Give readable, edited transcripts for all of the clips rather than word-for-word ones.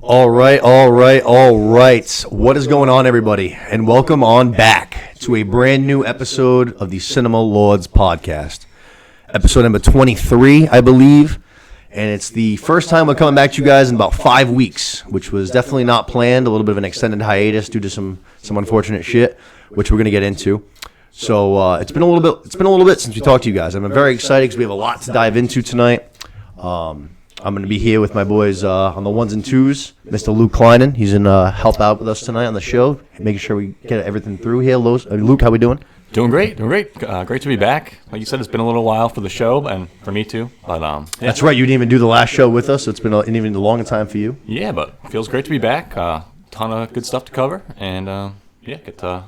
All right. What is going on, everybody? And welcome on back to a brand new episode of the Cinema Lords podcast. Episode number 23, I believe. And it's the first time we're coming back to you guys in about 5 weeks, which was definitely not planned. A little bit of an extended hiatus due to some unfortunate shit, which we're going to get into. So it's been a little bit since we talked to you guys. I'm very excited because we have a lot to dive into tonight. I'm going to be here with my boys on the ones and twos, Mr. Luke Kleinen. He's going to help out with us tonight on the show, making sure we get everything through here. Luke, how we doing? Doing great. Great to be back. Like you said, it's been a little while for the show and for me too. But yeah. That's right. You didn't even do the last show with us, so it's been an even longer time for you. Yeah, but it feels great to be back. Ton of good stuff to cover, and get to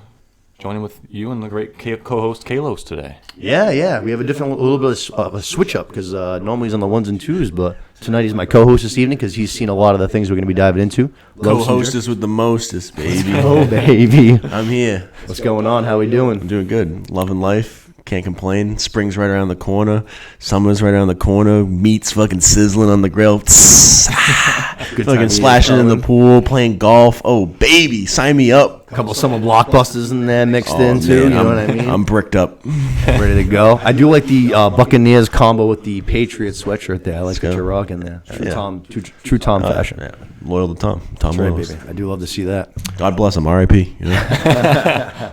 join in with you and the great co-host Kalos today. Yeah. We have a little bit of a switch up because normally he's on the ones and twos, but tonight he's my co-host this evening because he's seen a lot of the things we're going to be diving into. Co-hostess with the mostest, baby. Oh, baby. I'm here. What's going on? How we doing? I'm doing good. Loving life. Can't complain. Spring's right around the corner. Summer's right around the corner. Meat's fucking sizzling on the grill. Fucking splashing in the pool, playing golf. Oh, baby, sign me up. A couple summer blockbusters in there mixed in, too. Man, you know what I mean? I'm bricked up. Ready to go. I do like the Buccaneers combo with the Patriots sweatshirt there. I like what you're rocking there. True Tom fashion. Yeah. Loyal to Tom. That's right, baby. I do love to see that. God bless him. R.I.P. You know?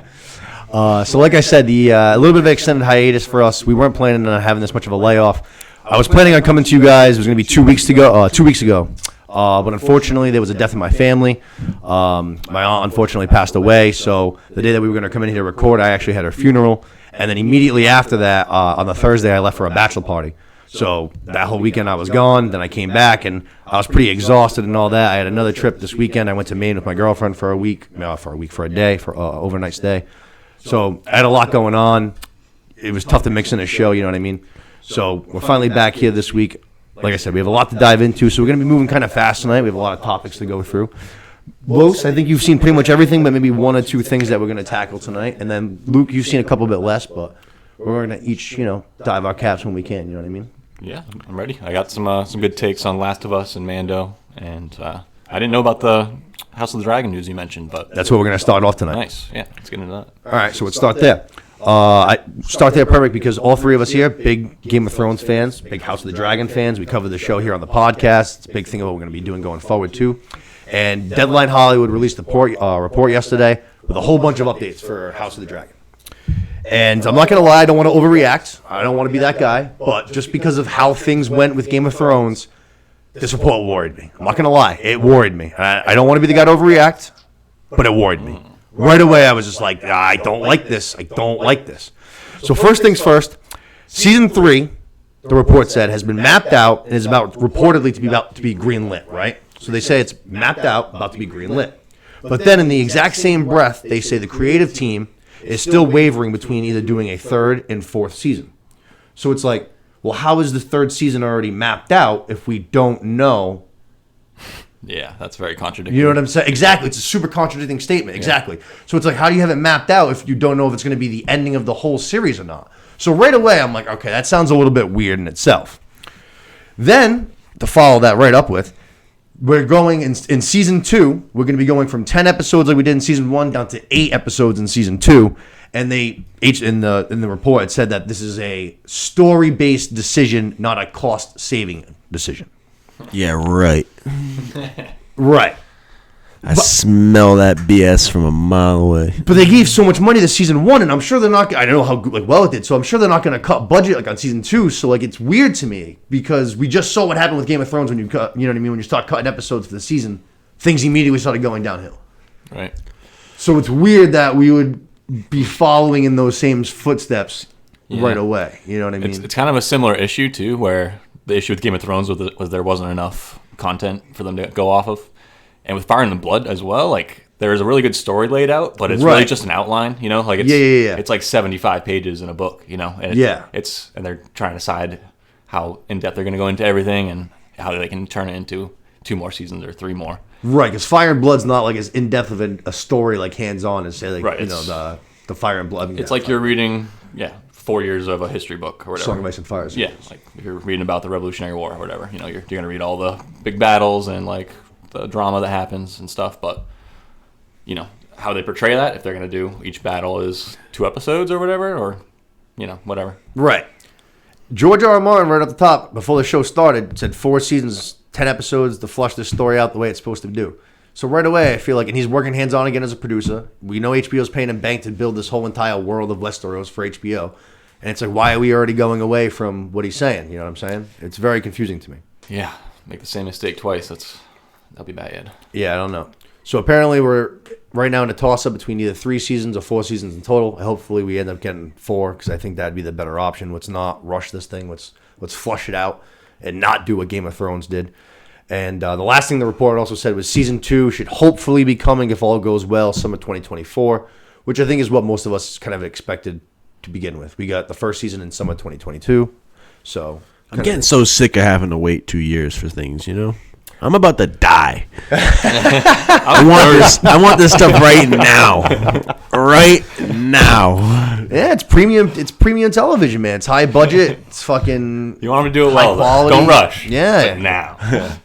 So like I said, a little bit of an extended hiatus for us. We weren't planning on having this much of a layoff. I was planning on coming to you guys. It was going to be 2 weeks ago. But unfortunately, there was a death in my family. My aunt unfortunately passed away. So the day that we were going to come in here to record, I actually had her funeral. And then immediately after that, on the Thursday, I left for a bachelor party. So that whole weekend I was gone. Then I came back, and I was pretty exhausted and all that. I had another trip this weekend. I went to Maine with my girlfriend for a day, for overnight stay. So I had a lot going on. It was tough to mix in a show, you know what I mean? So we're finally back here this week. Like I said, we have a lot to dive into, so we're going to be moving kind of fast tonight. We have a lot of topics to go through. Los, I think you've seen pretty much everything, but maybe one or two things that we're going to tackle tonight. And then, Luke, you've seen a couple bit less, but we're going to each, dive our caps when we can, you know what I mean? Yeah, I'm ready. I got some good takes on Last of Us and Mando, and I didn't know about the House of the Dragon news you mentioned, but that's what we're going to start off tonight. Nice. Yeah, let's get into that. All right, so let's start there. I start there perfect because all three of us here, big Game of Thrones fans, big House of the Dragon fans. We cover the show here on the podcast. It's a big thing of what we're going to be doing going forward, too. And Deadline Hollywood released a report yesterday with a whole bunch of updates for House of the Dragon. And I'm not going to lie, I don't want to overreact. I don't want to be that guy. But just because of how things went with Game of Thrones, this report worried me. I'm not going to lie. It worried me. I don't want to be the guy to overreact, but it worried me. Right away, I was just like, I don't like this. So first things first, Season 3, the report said, has been mapped out and is reportedly to be greenlit, right? So they say it's mapped out, about to be greenlit. But then in the exact same breath, they say the creative team is still wavering between either doing a third and fourth season. So it's like, well, how is the third season already mapped out if we don't know? Yeah, that's very contradictory. You know what I'm saying? Exactly. It's a super contradicting statement. Exactly. Yeah. So it's like, how do you have it mapped out if you don't know if it's going to be the ending of the whole series or not? So right away, I'm like, okay, that sounds a little bit weird in itself. Then, to follow that right up with, we're going in Season 2, we're going to be going from 10 episodes like we did in Season 1 down to 8 episodes in Season 2. And they in the report it said that this is a story-based decision, not a cost-saving decision. Yeah, right. Right. I smell that BS from a mile away. But they gave so much money to Season 1, and I'm sure they're not. I don't know how well it did, so I'm sure they're not going to cut budget on Season 2. So it's weird to me because we just saw what happened with Game of Thrones when you cut. You know what I mean? When you start cutting episodes for the season, things immediately started going downhill. Right. So it's weird that we would be following in those same footsteps right away. You know what I mean? It's kind of a similar issue too, where the issue with Game of Thrones was there wasn't enough content for them to go off of. And with Fire and the Blood as well, there's a really good story laid out, but it's really just an outline, It's like 75 pages in a book, and and they're trying to decide how in-depth they're going to go into everything and how they can turn it into 2 more seasons or 3 more. Right, because Fire and Blood's not as in-depth of a story hands-on as say the Fire and Blood. It's like you're reading 4 years of a history book or whatever. Song of Ice and Fire. Yeah, like if you're reading about the Revolutionary War or whatever, you're going to read all the big battles and the drama that happens and stuff. But how they portray that, if they're going to do each battle is 2 episodes or whatever, or whatever. Right. George R. R. Martin, right at the top, before the show started, said 4 seasons, 10 episodes to flush this story out the way it's supposed to do. So right away, I feel like, and he's working hands-on again as a producer. We know HBO's paying him bank to build this whole entire world of Westeros for HBO. And it's like, why are we already going away from what he's saying? You know what I'm saying? It's very confusing to me. Yeah, make the same mistake twice. That'll be bad. Yeah, I don't know. So apparently we're right now in a toss-up between either 3 seasons or 4 seasons in total. Hopefully we end up getting 4 because I think that'd be the better option. Let's not rush this thing. Let's flush it out and not do what Game of Thrones did. And the last thing the report also said was season 2 should hopefully be coming, if all goes well, summer 2024, which I think is what most of us kind of expected to begin with. We got the first season in summer 2022. So I'm getting so sick of having to wait 2 years for things, I'm about to die. I want this stuff right now. Right now. Yeah, it's premium television, man. It's high budget. It's fucking You want them to do it well, quality. Don't rush. Yeah. But now.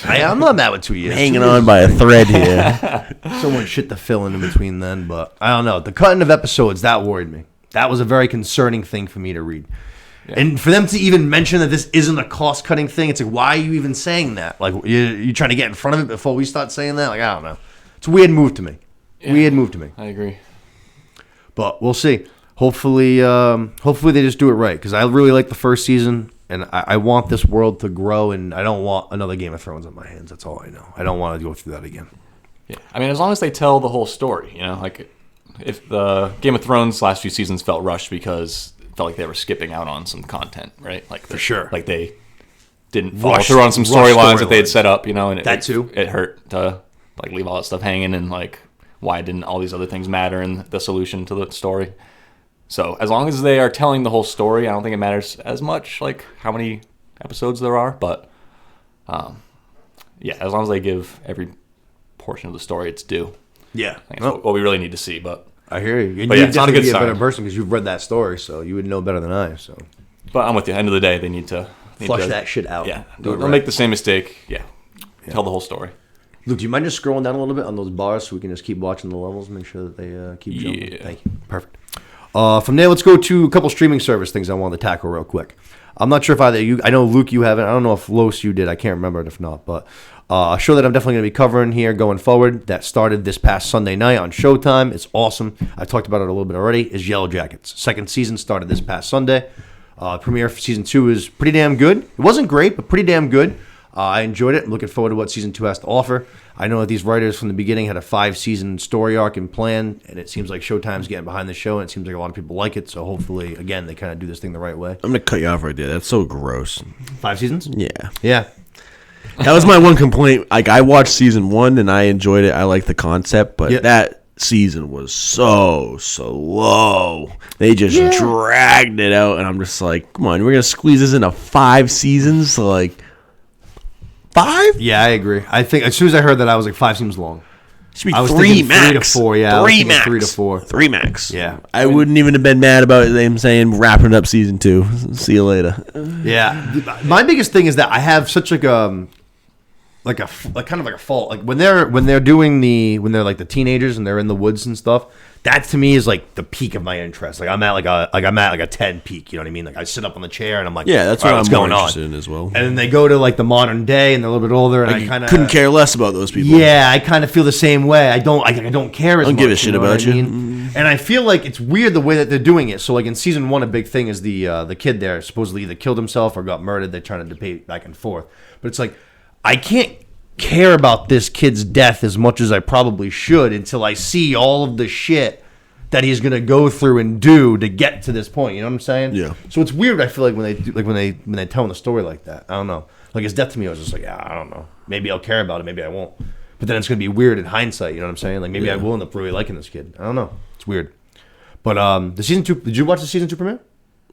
I'm not mad with 2 years. Hanging on by a thread here. So much shit to fill in between then, but I don't know. The cutting of episodes, that worried me. That was a very concerning thing for me to read. Yeah. And for them to even mention that this isn't a cost-cutting thing, it's like, why are you even saying that? Like, you trying to get in front of it before we start saying that? Like, I don't know. It's a weird move to me. I agree. But we'll see. Hopefully they just do it right, because I really like the first season, and I want this world to grow, and I don't want another Game of Thrones on my hands. That's all I know. I don't want to go through that again. Yeah, I mean, as long as they tell the whole story, like if the Game of Thrones last few seasons felt rushed because it felt like they were skipping out on some content, right? Like for sure, like they didn't follow through on some storylines that they had set up, and it hurt to like leave all that stuff hanging, and like why didn't all these other things matter in the solution to the story? So as long as they are telling the whole story, I don't think it matters as much like how many episodes there are. But as long as they give every portion of the story its due. Yeah, I think that's what we really need to see. But I hear you. But it's not a good sign. Be a better person because you've read that story, so you would know better than I. So, but I'm with you. End of the day, they need to flush that shit out. Yeah, don't make the same mistake. Yeah, tell the whole story. Luke, do you mind just scrolling down a little bit on those bars so we can just keep watching the levels, make sure that they keep jumping? Yeah. Thank you. Perfect. From there, let's go to a couple streaming service things I wanted to tackle real quick. I'm not sure if either you, I know Luke, you haven't. I don't know if Los, you did. I can't remember it if not. But a show that I'm definitely going to be covering here going forward that started this past Sunday night on Showtime. It's awesome. I talked about it a little bit already. Is YellowJackets. Second season started this past Sunday. Premiere for season 2 is pretty damn good. It wasn't great, but pretty damn good. I enjoyed it. I'm looking forward to what season 2 has to offer. I know that these writers from the beginning had a 5-season story arc in plan, and it seems like Showtime's getting behind the show, and it seems like a lot of people like it. So hopefully, again, they kind of do this thing the right way. I'm going to cut you off right there. That's so gross. 5 seasons? Yeah. Yeah. That was my one complaint. Like, I watched season 1, and I enjoyed it. I liked the concept, but that season was so slow. They just dragged it out, and I'm just like, come on, we're going to squeeze this into 5 seasons? Like, 5? Yeah, I agree. I think as soon as I heard that, I was like, 5 seems long. It should be 3 max. 3 to 4, yeah. 3 max. 3 to 4. 3 max. Yeah. I wouldn't even have been mad about them saying wrapping up season 2. See you later. Yeah. My biggest thing is that I have such like kind of like a fault. Like when they're like the teenagers and they're in the woods and stuff. That to me is like the peak of my interest. Like I'm at like a 10 peak. You know what I mean? Like I sit up on the chair and I'm like, yeah, that's what I'm going interested in as well. And then they go to like the modern day and they're a little bit older and like I kind of couldn't care less about those people. Yeah, I kind of feel the same way. I don't care as much. I don't give a shit about you. And I feel like it's weird the way that they're doing it. So like in season 1, a big thing is the kid there supposedly either killed himself or got murdered. They're trying to debate back and forth. But it's like I can't care about this kid's death as much as I probably should until I see all of the shit that he's gonna go through and do to get to this point. You know what I'm saying? Yeah. So it's weird. I feel like when they tell a story like that, I don't know. Like his death to me, I was just like, I don't know. Maybe I'll care about it. Maybe I won't. But then it's gonna be weird in hindsight. You know what I'm saying? Like maybe I will end up really liking this kid. I don't know. It's weird. But the season 2. Did you watch the season 2 premiere?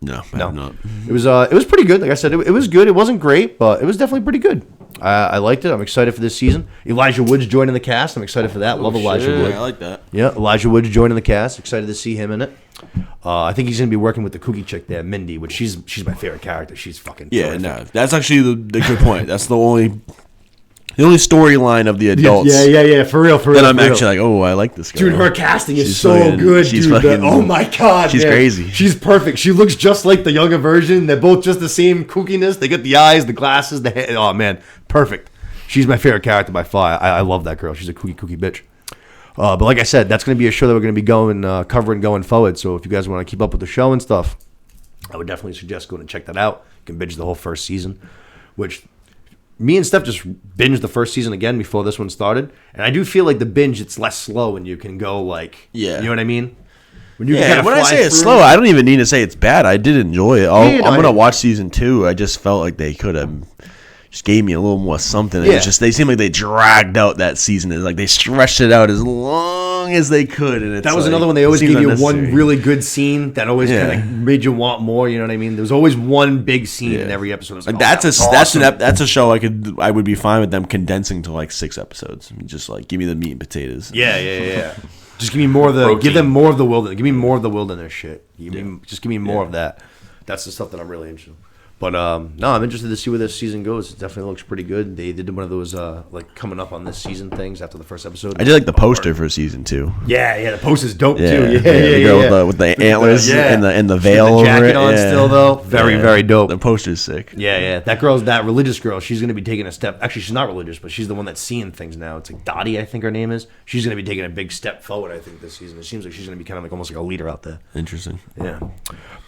No, I have not. It was pretty good. Like I said, it was good. It wasn't great, but it was definitely pretty good. I liked it. I'm excited for this season. Elijah Wood's joining the cast. I'm excited for that. Love Elijah Wood. I like that. Yeah, Elijah Wood's joining the cast. Excited to see him in it. I think he's going to be working with the kooky chick there, Mindy, which she's my favorite character. She's fucking terrific. No, that's actually the good point. That's the only The only storyline of the adults. Yeah. For real. Then I'm actually like, oh, I like this girl. Dude, her casting is so good, dude. Oh my god, she's crazy. She's perfect. She looks just like the younger version. They're both just the same kookiness. They got the eyes, the glasses, the hair. Oh man, perfect. She's my favorite character by far. I love that girl. She's a kooky bitch. But like I said, that's going to be a show that we're going to be covering going forward. So if you guys want to keep up with the show and stuff, I would definitely suggest going and check that out. You can binge the whole first season, which me and Steph just binged the first season again before this one started. And I do feel like the binge, it's less slow and you can go like, you know what I mean? When I say it's slow, I don't even need to say it's bad. I did enjoy it. I'm going to watch season 2. I just felt like they could have just gave me a little more something. It's just they seem like they dragged out that season. It's like they stretched it out as long as they could. And that was another one. They always gave you one really good scene that always kind of made you want more. You know what I mean? There was always one big scene in every episode. Like that's a show I would be fine with them condensing to like 6 episodes. Just like give me the meat and potatoes. Yeah. Just give me more of the protein. Give them more of the wilderness. Give me more of the wilderness shit. Just give me more of that. That's the stuff that I'm really interested in. But no, I'm interested to see where this season goes. It definitely looks pretty good. They did one of those like coming up on this season things after the first episode. I did like the poster for season 2. Yeah, the poster's dope too. The girl with the antlers and the veil over it. Jacket on still though. Very dope. The poster's sick. Yeah. That religious girl. She's gonna be taking a step. Actually, she's not religious, but she's the one that's seeing things now. It's like Dottie, I think her name is. She's gonna be taking a big step forward. I think this season. It seems like she's gonna be kind of like almost like a leader out there. Interesting. Yeah.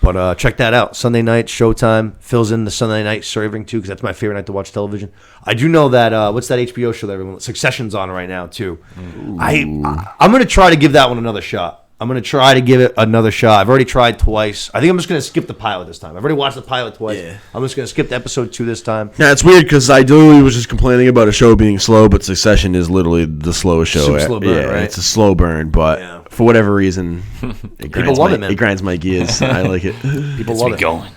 But check that out. Sunday night, Showtime. Fills in the Sunday night serving, too, because that's my favorite night to watch television. I do know that, what's that HBO show that everyone... Succession's on right now, too. I'm going to try to give that one another shot. I've already tried twice. I think I'm just going to skip the pilot this time. I've already watched the pilot twice. Yeah. I'm just going to skip to episode 2 this time. Yeah, it's weird, because I literally was just complaining about a show being slow, but Succession is literally the slowest show. Super slow burn, right? It's a slow burn, but for whatever reason, it grinds my gears. I like it. People love it. Going.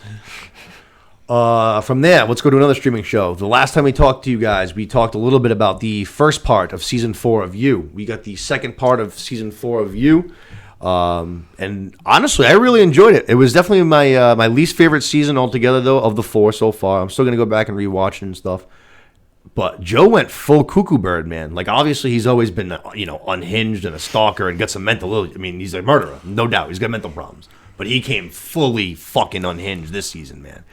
From there, let's go to another streaming show. The last time we talked to you guys, we talked a little bit about the first part of season 4 of You. We got the second part of season 4 of You. And honestly, I really enjoyed it. It was definitely my least favorite season altogether, though, of the 4 so far. I'm still going to go back and rewatch it and stuff. But Joe went full cuckoo bird, man. Like, obviously, he's always been, unhinged and a stalker and got some mental... I mean, he's a murderer, no doubt. He's got mental problems. But he came fully fucking unhinged this season, man.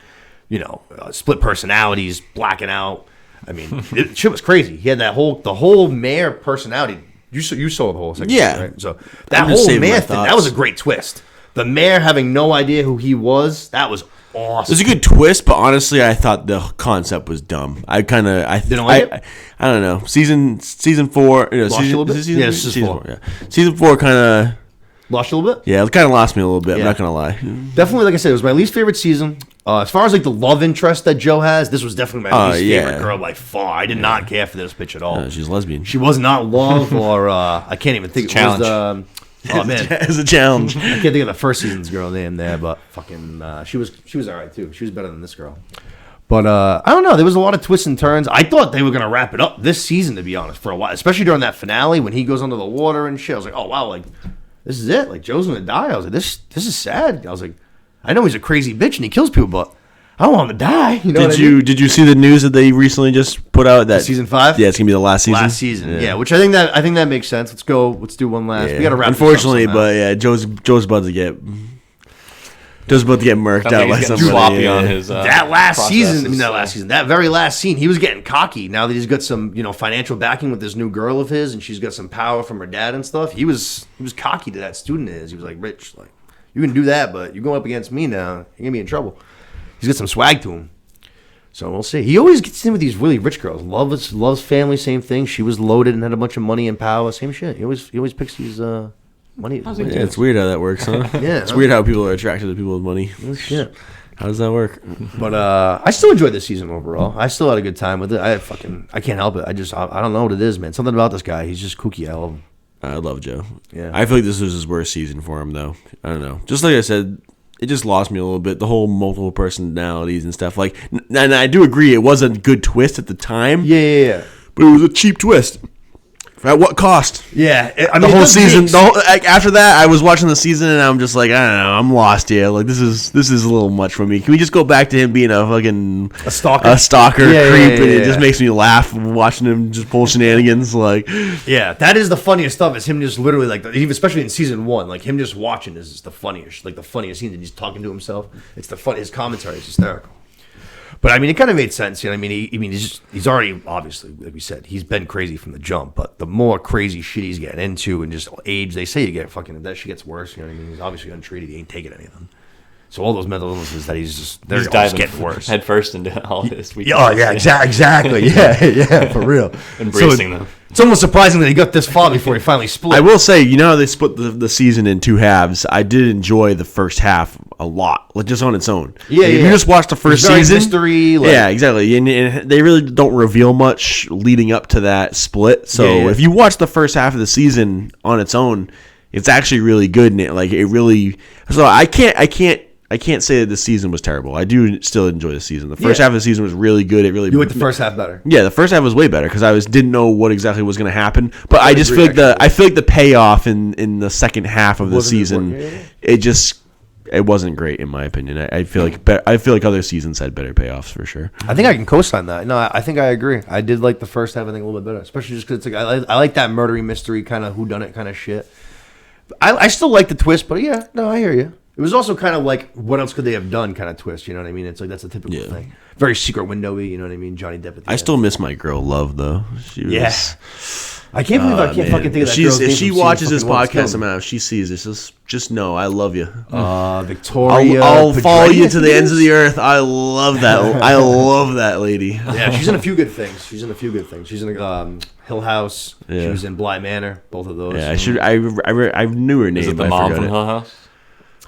Split personalities, blacking out. I mean, shit was crazy. He had the whole mayor personality. You saw the whole segment, right? So that whole mayor thing, that was a great twist. The mayor having no idea who he was, that was awesome. It was a good twist, but honestly, I thought the concept was dumb. I didn't like it. I don't know. Season 4. Lost you a little bit? Season 4. Yeah. Season 4 kind of lost you a little bit. Yeah, it kind of lost me a little bit. I'm not gonna lie. Definitely, like I said, it was my least favorite season. As far as like the love interest that Joe has, this was definitely my least favorite girl by far. I did not care for this bitch at all. She's lesbian. She was not love or I can't even think. It was oh man, it's a challenge. I can't think of the first season's girl name there, but fucking she was all right too. She was better than this girl. But I don't know. There was a lot of twists and turns. I thought they were gonna wrap it up this season, to be honest, for a while, especially during that finale when he goes under the water and shit. I was like, oh wow, like this is it. Like Joe's gonna die. I was like, this is sad. I was like, I know he's a crazy bitch and he kills people, but I don't want him to die. Did you see the news that they recently just put out that season 5? Yeah, it's gonna be the last season. Last season, yeah. Which I think that makes sense. Let's do one last. Yeah. We gotta wrap. Unfortunately, but yeah, Joe's about to get murked out by somebody. Sloppy on his that last season. That very last scene, he was getting cocky. Now that he's got some financial backing with this new girl of his, and she's got some power from her dad and stuff. He was cocky to that student of his. He was like, Rich, like you can do that, but you're going up against me now. You're gonna be in trouble. He's got some swag to him. So we'll see. He always gets in with these really rich girls. Loves family, same thing. She was loaded and had a bunch of money and power, same shit. He always picks these money. Yeah, it's weird how that works, huh? Yeah, it's weird how people are attracted to people with money. Oh, shit. How does that work? But I still enjoyed this season overall. I still had a good time with it. I can't help it. I don't know what it is, man. Something about this guy. He's just kooky. I love him. I love Joe. Yeah. I feel like this was his worst season for him, though. I don't know. Just like I said, it just lost me a little bit. The whole multiple personalities and stuff. Like, and I do agree, it was a good twist at the time. Yeah. But it was a cheap twist. At what cost? Yeah, The whole season. After that, I was watching the season, and I'm just like, I don't know, I'm lost here. Like this is a little much for me. Can we just go back to him being a fucking stalker creep? And it just makes me laugh watching him just pull shenanigans. Like, yeah, that is the funniest stuff. Is him just literally like, especially in season 1, like him just watching is the funniest, like the funniest scene. And he's talking to himself. It's the funny. His commentary is hysterical. But I mean, it kind of made sense. You know, I mean, he's already obviously, like we said, he's been crazy from the jump. But the more crazy shit he's getting into, and just age, they say you get fucking that shit gets worse. You know what I mean? He's obviously untreated. He ain't taking anything. So all those mental illnesses that he's diving getting worse. Head first into all this. Exactly. Yeah, for real. Embracing them. It's almost surprising that he got this far before he finally split. I will say, you know how they split the season in 2 halves? I did enjoy the first half a lot, like just on its own. Yeah, If you just watch the first season, mystery, yeah, exactly. And they really don't reveal much leading up to that split. So if you watch the first half of the season on its own, it's actually really good. And it really. So I can't say that this season was terrible. I do still enjoy the season. The first half of the season was really good. It really you like the first half better. Yeah, the first half was way better because I didn't know what exactly was going to happen. But I just feel like the payoff in the second half of the season, it wasn't great in my opinion. I feel like other seasons had better payoffs for sure. I think I can co-sign that. No, I think I agree. I did like the first half. I think a little bit better, especially just because it's like I like that murdery mystery kind of whodunit kind of shit. I still like the twist, but yeah, no, I hear you. It was also kind of like, what else could they have done kind of twist, you know what I mean? It's like, that's a typical thing. Very secret windowy, you know what I mean? Johnny Depp at the end. Still miss my girl, Love, though. She was... I can't believe I can't fucking think of that girl's name. If she watches this podcast somehow, if she sees this, just know I love you. Victoria. I'll follow you to the ends of the earth. I love that. I love that lady. Yeah, she's in a few good things. She's in Hill House. Yeah. She was in Bly Manor. Both of those. Yeah, I knew her name. Is it the mom from Hill House?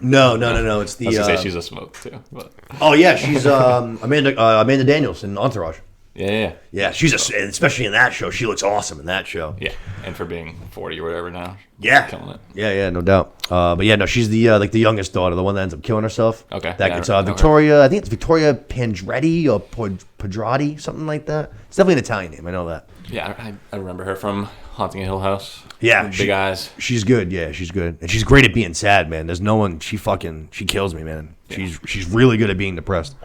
No. It's the. I was gonna say she's a smoke too. But. Oh yeah, she's Amanda Daniels in Entourage. Yeah. She's especially in that show. She looks awesome in that show. Yeah, and for being 40 or whatever now. Yeah, killing it. Yeah, no doubt. But yeah, no, she's the the youngest daughter, the one that ends up killing herself. Okay. It's Victoria. I think it's Victoria Pandretti or Padrati, something like that. It's definitely an Italian name. I know that. Yeah, I remember her from Haunting a Hill House. Yeah, big eyes. She's good. Yeah, she's good, and she's great at being sad, man. There's no one. She kills me, man. Yeah. She's really good at being depressed.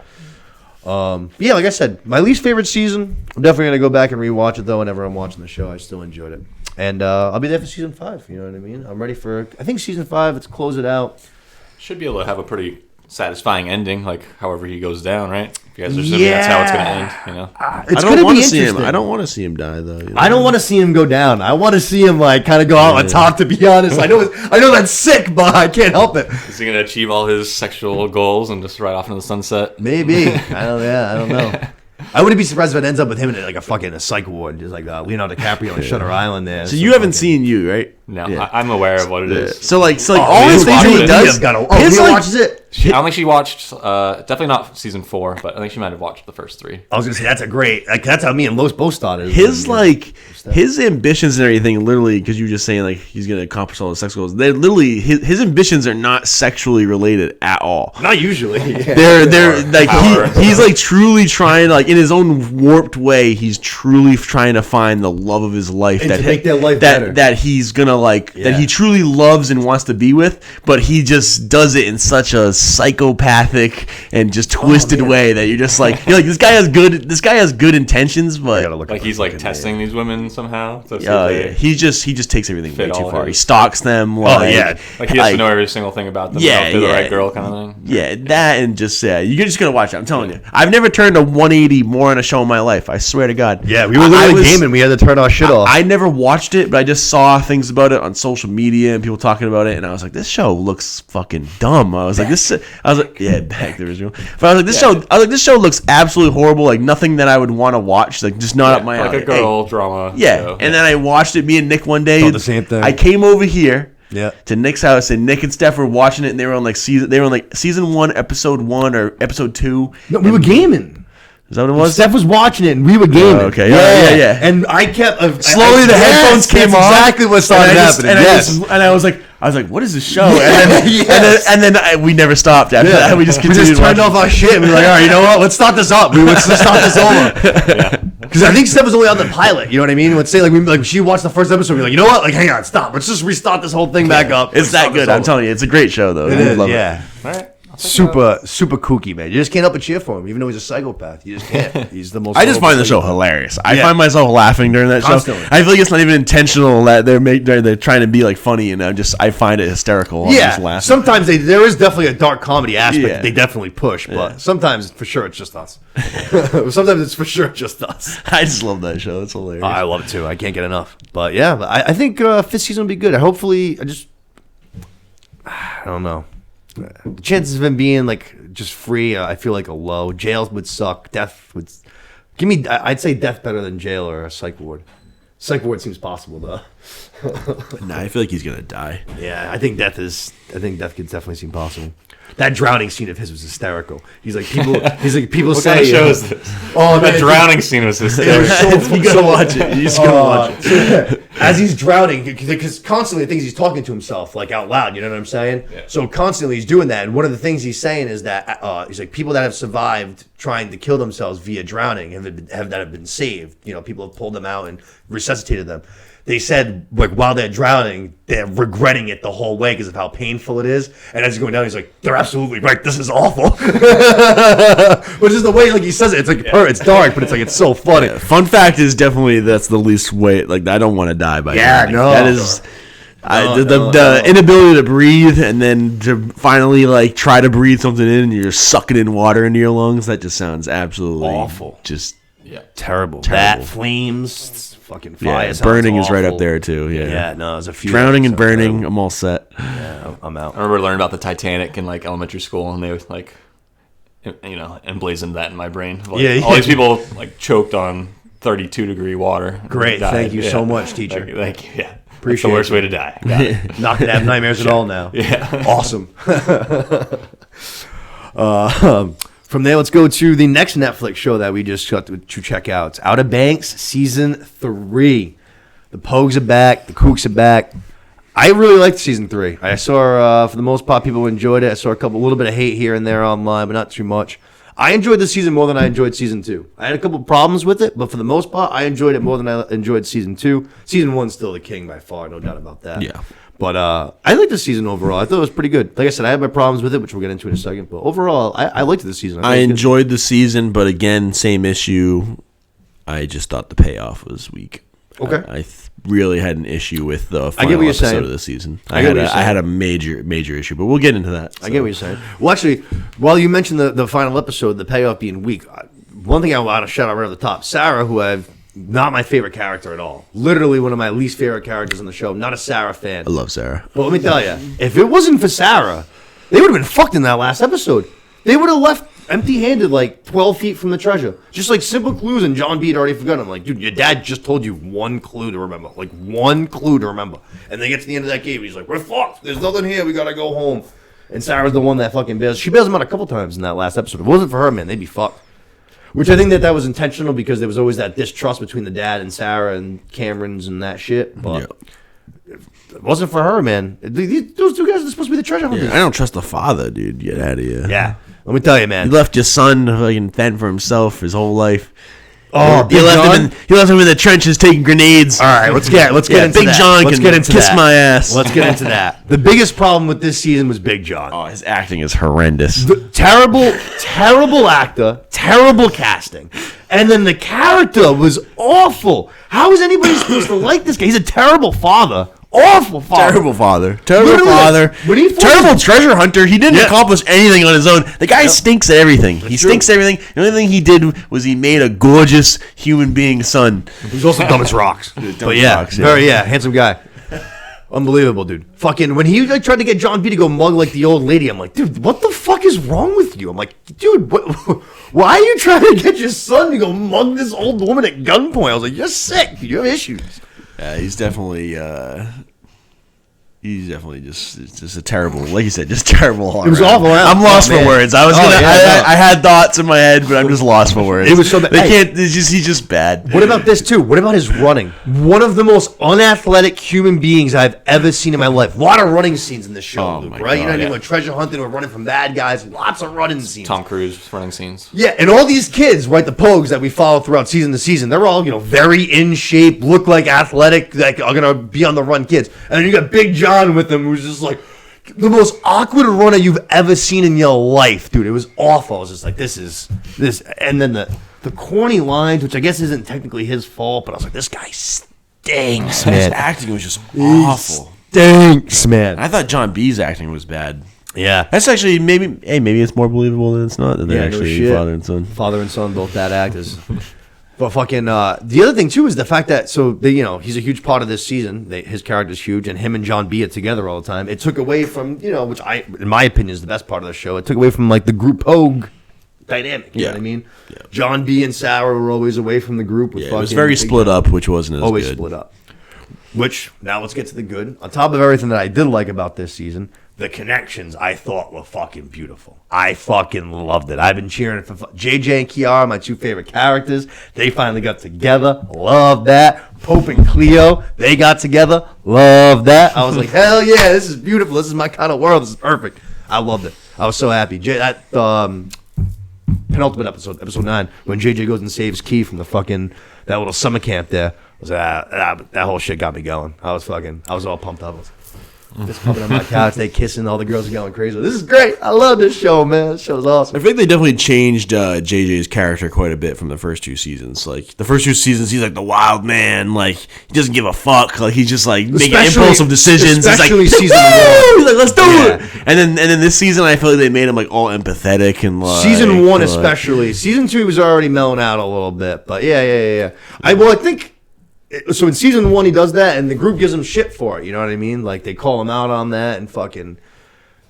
Yeah, like I said, my least favorite season. I'm definitely gonna go back and rewatch it though. Whenever I'm watching the show, I still enjoyed it, and I'll be there for season 5. You know what I mean? I'm ready for. I think season 5. Let's close it out. Should be able to have a pretty satisfying ending, like however he goes down, right? If you guys are assuming that's how it's gonna end, you know. It's gonna be interesting. I don't want to see him die though. You know? I don't want to see him go down. I want to see him like kind of go out on top. To be honest, I know that's sick, but I can't help it. Is he gonna achieve all his sexual goals and just ride off into the sunset? Maybe. I don't know. I wouldn't be surprised if it ends up with him in like a psych ward, just like Leonardo DiCaprio on Shutter Island. There. So you haven't seen You, right? No, yeah. I'm aware of what it is. So all the things he does. He watches it. I don't think she watched. Definitely not season 4, but I think she might have watched the first 3. I was gonna say that's how me and Los both started. His ambitions and everything, literally, because you were just saying like he's gonna accomplish all the sex goals. They're literally his ambitions are not sexually related at all. Not usually. Yeah. They're like he's like truly trying, like in his own warped way, he's truly trying to find the love of his life and to make their life better. That he's gonna that he truly loves and wants to be with, but he just does it in such a psychopathic and just twisted way that you're like this guy has good intentions, but like he's like testing these women somehow. He just takes everything way too far. He stalks them. Like he has to know every single thing about them. Yeah, the right girl kind of thing. Yeah, that and just you're just gonna watch it. I'm telling you, I've never turned a 180 more on a show in my life. I swear to God. Yeah, we were literally gaming. We had to turn our shit off. I never watched it, but I just saw things about it on social media and people talking about it, and I was like, this show looks fucking dumb. I was like, back the original. But I was like, this show looks absolutely horrible. Like nothing that I would want to watch. Like just not up my alley. Like a girl drama. Yeah, show. And then I watched it. Me and Nick one day. Thought the same thing. I came over here. Yeah. To Nick's house, and Nick and Steph were watching it, and they were on season 1, episode 1 or episode 2. No, we were gaming. Is that what it was? Steph was watching it, and we were gaming. Okay, yeah. And I kept slowly the headphones came on. Exactly what started happening. And I was like, what is this show? And then we never stopped after that. We just continued. We just turned off our shit. And we were like, all right, you know what? Let's start this up. Let's start this over. Because Because I think Steph was only on the pilot. You know what I mean? Let's say like she watched the first episode, we're like, you know what? Like, hang on, stop. Let's just restart this whole thing back up. It's that good. I'm telling you, it's a great show though. It is, It. All right. Super kooky, man. You just can't help but cheer for him, even though he's a psychopath. You just can't. He's the most. I just find the show hilarious. I Yeah. find myself laughing during that Constantly. show. I feel like it's not even intentional that they're trying to be like funny, and I find it hysterical. I'm just Yeah. laughing. Sometimes there is definitely a dark comedy aspect Yeah. that they definitely push, but sometimes for sure it's just us. Sometimes it's for sure just us. I just love that show. It's hilarious. I love it too. I can't get enough. But yeah, I think fifth season will be good. Hopefully, I don't know. The chances of him being like just free, I feel like a low. Jail would suck. Death would give me. I'd say death better than jail or a psych ward. Psych ward seems possible though. Nah, I feel like he's gonna die. Yeah, I think death could definitely seem possible. That drowning scene of his was hysterical. He's like people What say. kind of show is this? Oh, The man, drowning scene was hysterical. You gotta watch it. You just gotta watch it. As he's drowning, because constantly the things he's talking to himself like out loud. You know what I'm saying? Yeah. So constantly he's doing that, and one of the things he's saying is that he's like people that have survived trying to kill themselves via drowning have been saved. You know, people have pulled them out and resuscitated them. They said, like, while they're drowning, they're regretting it the whole way because of how painful it is. And as he's going down, he's like, they're absolutely right. This is awful. Which is the way, like, he says it. It's like, it's dark, but it's like, it's so funny. Yeah, fun fact is definitely that's the least way. Like, I don't want to die by drowning. No. That is the inability to breathe, and then to finally like try to breathe something in, and you're sucking in water into your lungs. That just sounds absolutely awful. Just Terrible. That, flames, fucking fire. yeah, sounds burning is right awful. up there too. Yeah, no, there's a few. Drowning and episodes. burning. I'm all set. Yeah, I'm out. I remember learning about the Titanic in like elementary school, and they was like, emblazoned that in my brain. Like, Yeah. all these people like choked on 32-degree water. Great, died. thank you so much, teacher. Thank you. Yeah, Appreciate that's the worst you. way to die. Got it. Not gonna have nightmares at all now. Yeah. Awesome. From there, let's go to the next Netflix show that we just got to check out. It's Outer Banks Season 3. The Pogues are back. The Kooks are back. I really liked Season 3. I saw, for the most part, people enjoyed it. I saw a little bit of hate here and there online, but not too much. I enjoyed the season more than I enjoyed Season 2. I had a couple problems with it, but for the most part, I enjoyed it more than I enjoyed Season 2. Season 1's still the king by far, no doubt about that. Yeah. But I liked the season overall. I thought it was pretty good. Like I said, I had my problems with it, which we'll get into in a second. But overall, I liked the season. I enjoyed the season, but again, same issue. I just thought the payoff was weak. Okay. I really had an issue with the get final what you're episode saying. of the season. I I get what you're had a major issue, but we'll get into that. I get what you're saying. Well, actually, while you mentioned the final episode, the payoff being weak, one thing I want to shout out right at the top, Sarah, who I've not my favorite character at all. Literally one of my least favorite characters on the show. Not a Sarah fan. I love Sarah. But let me tell you, if it wasn't for Sarah, they would have been fucked in that last episode. They would have left empty-handed, like 12 feet from the treasure. Just like simple clues, and John B had already forgotten. I'm like, dude, your dad just told you one clue to remember. Like one clue to remember. And they get to the end of that game, he's like, we're fucked. There's nothing here. We gotta go home. And Sarah's the one that fucking bails. She bails them out a couple times in that last episode. If it wasn't for her, man, they'd be fucked. Which I think that was intentional because there was always that distrust between the dad and Sarah and Cameron's and that shit. But if it wasn't for her, man. Those two guys are supposed to be the treasure hunters. Yeah, I don't trust the father, dude. Get out of here. Yeah. Let me tell you, man. You left your son to fucking fend for himself his whole life. Oh, you Big John? you left him in the trenches taking grenades. All right, let's get into Big that. John Let's can get into kiss that. my ass. Let's get into that. The biggest problem with this season was Big John. Oh, his acting is horrendous. Terrible actor, terrible casting. And then the character was awful. How is anybody supposed to like this guy? He's a terrible father. Awful father. Terrible father. Terrible Literally, father. when he Terrible treasure hunter. He didn't Yeah. accomplish anything on his own. The guy stinks at everything. He stinks at everything. The only thing he did was he made a gorgeous human being son. He's also dumb as rocks. But yeah, rocks, yeah. very handsome guy. Unbelievable, dude. Fucking when he like tried to get John B to go mug like the old lady, I'm like, dude, what the fuck is wrong with you? I'm like, dude, why are you trying to get your son to go mug this old woman at gunpoint? I was like, you're sick. You have issues. He's definitely He's definitely just a terrible, like you said, just terrible. It was awful. I'm lost for words. I had thoughts in my head, but I'm just lost for words. It was so bad. He's just bad. What about this too? What about his running? One of the most unathletic human beings I've ever seen in my life. A lot of running scenes in this show, Luke, right? God, you know what I mean? Like treasure hunting or running from bad guys. Lots of running scenes. Tom Cruise running scenes. Yeah, and all these kids, right, the Pogues that we follow throughout season to season, they're all, very in shape, look like athletic, like are gonna be on the run kids. And then you got Big John with them, who's just like the most awkward runner you've ever seen in your life, dude. It was awful. I was just like, this, and then the corny lines, which I guess isn't technically his fault, but I was like, this guy stinks, man. His acting was just awful. Stinks, man. I thought John B's acting was bad. Yeah, that's actually maybe it's more believable than it's not. That they're actually father and son. Father and son, both bad actors. But fucking, the other thing too is the fact that he's a huge part of this season. His character's huge, and him and John B are together all the time. It took away from which in my opinion, is the best part of the show. It took away from like the group Pogue dynamic. You know what I mean? Yeah. John B and Sarah were always away from the group. With it was very split up, which wasn't as always good. Split up. Which now let's get to the good. On top of everything that I did like about this season. The connections I thought were fucking beautiful. I fucking loved it. I've been cheering for JJ and Kiara, my two favorite characters. They finally got together. Love that. Pope and Cleo, they got together. Love that. I was like, hell yeah, this is beautiful. This is my kind of world. This is perfect. I loved it. I was so happy. That penultimate episode 9, when JJ goes and saves Key from that little summer camp there, that whole shit got me going. I was all pumped up. Just pumping on my couch, they kissing, all the girls are going crazy. This is great. I love this show, man. This show's awesome. I think they definitely changed JJ's character quite a bit from the first two seasons. Like the first two seasons, he's like the wild man. Like he doesn't give a fuck. Like he's just like making impulsive decisions. Especially he's like, season 1. He's like, let's do it. And then this season, I feel like they made him like all empathetic and like season 1 especially. Season 2 was already mellowing out a little bit, but yeah. I think. So in season 1 he does that, and the group gives him shit for it. You know what I mean? Like they call him out on that, and fucking.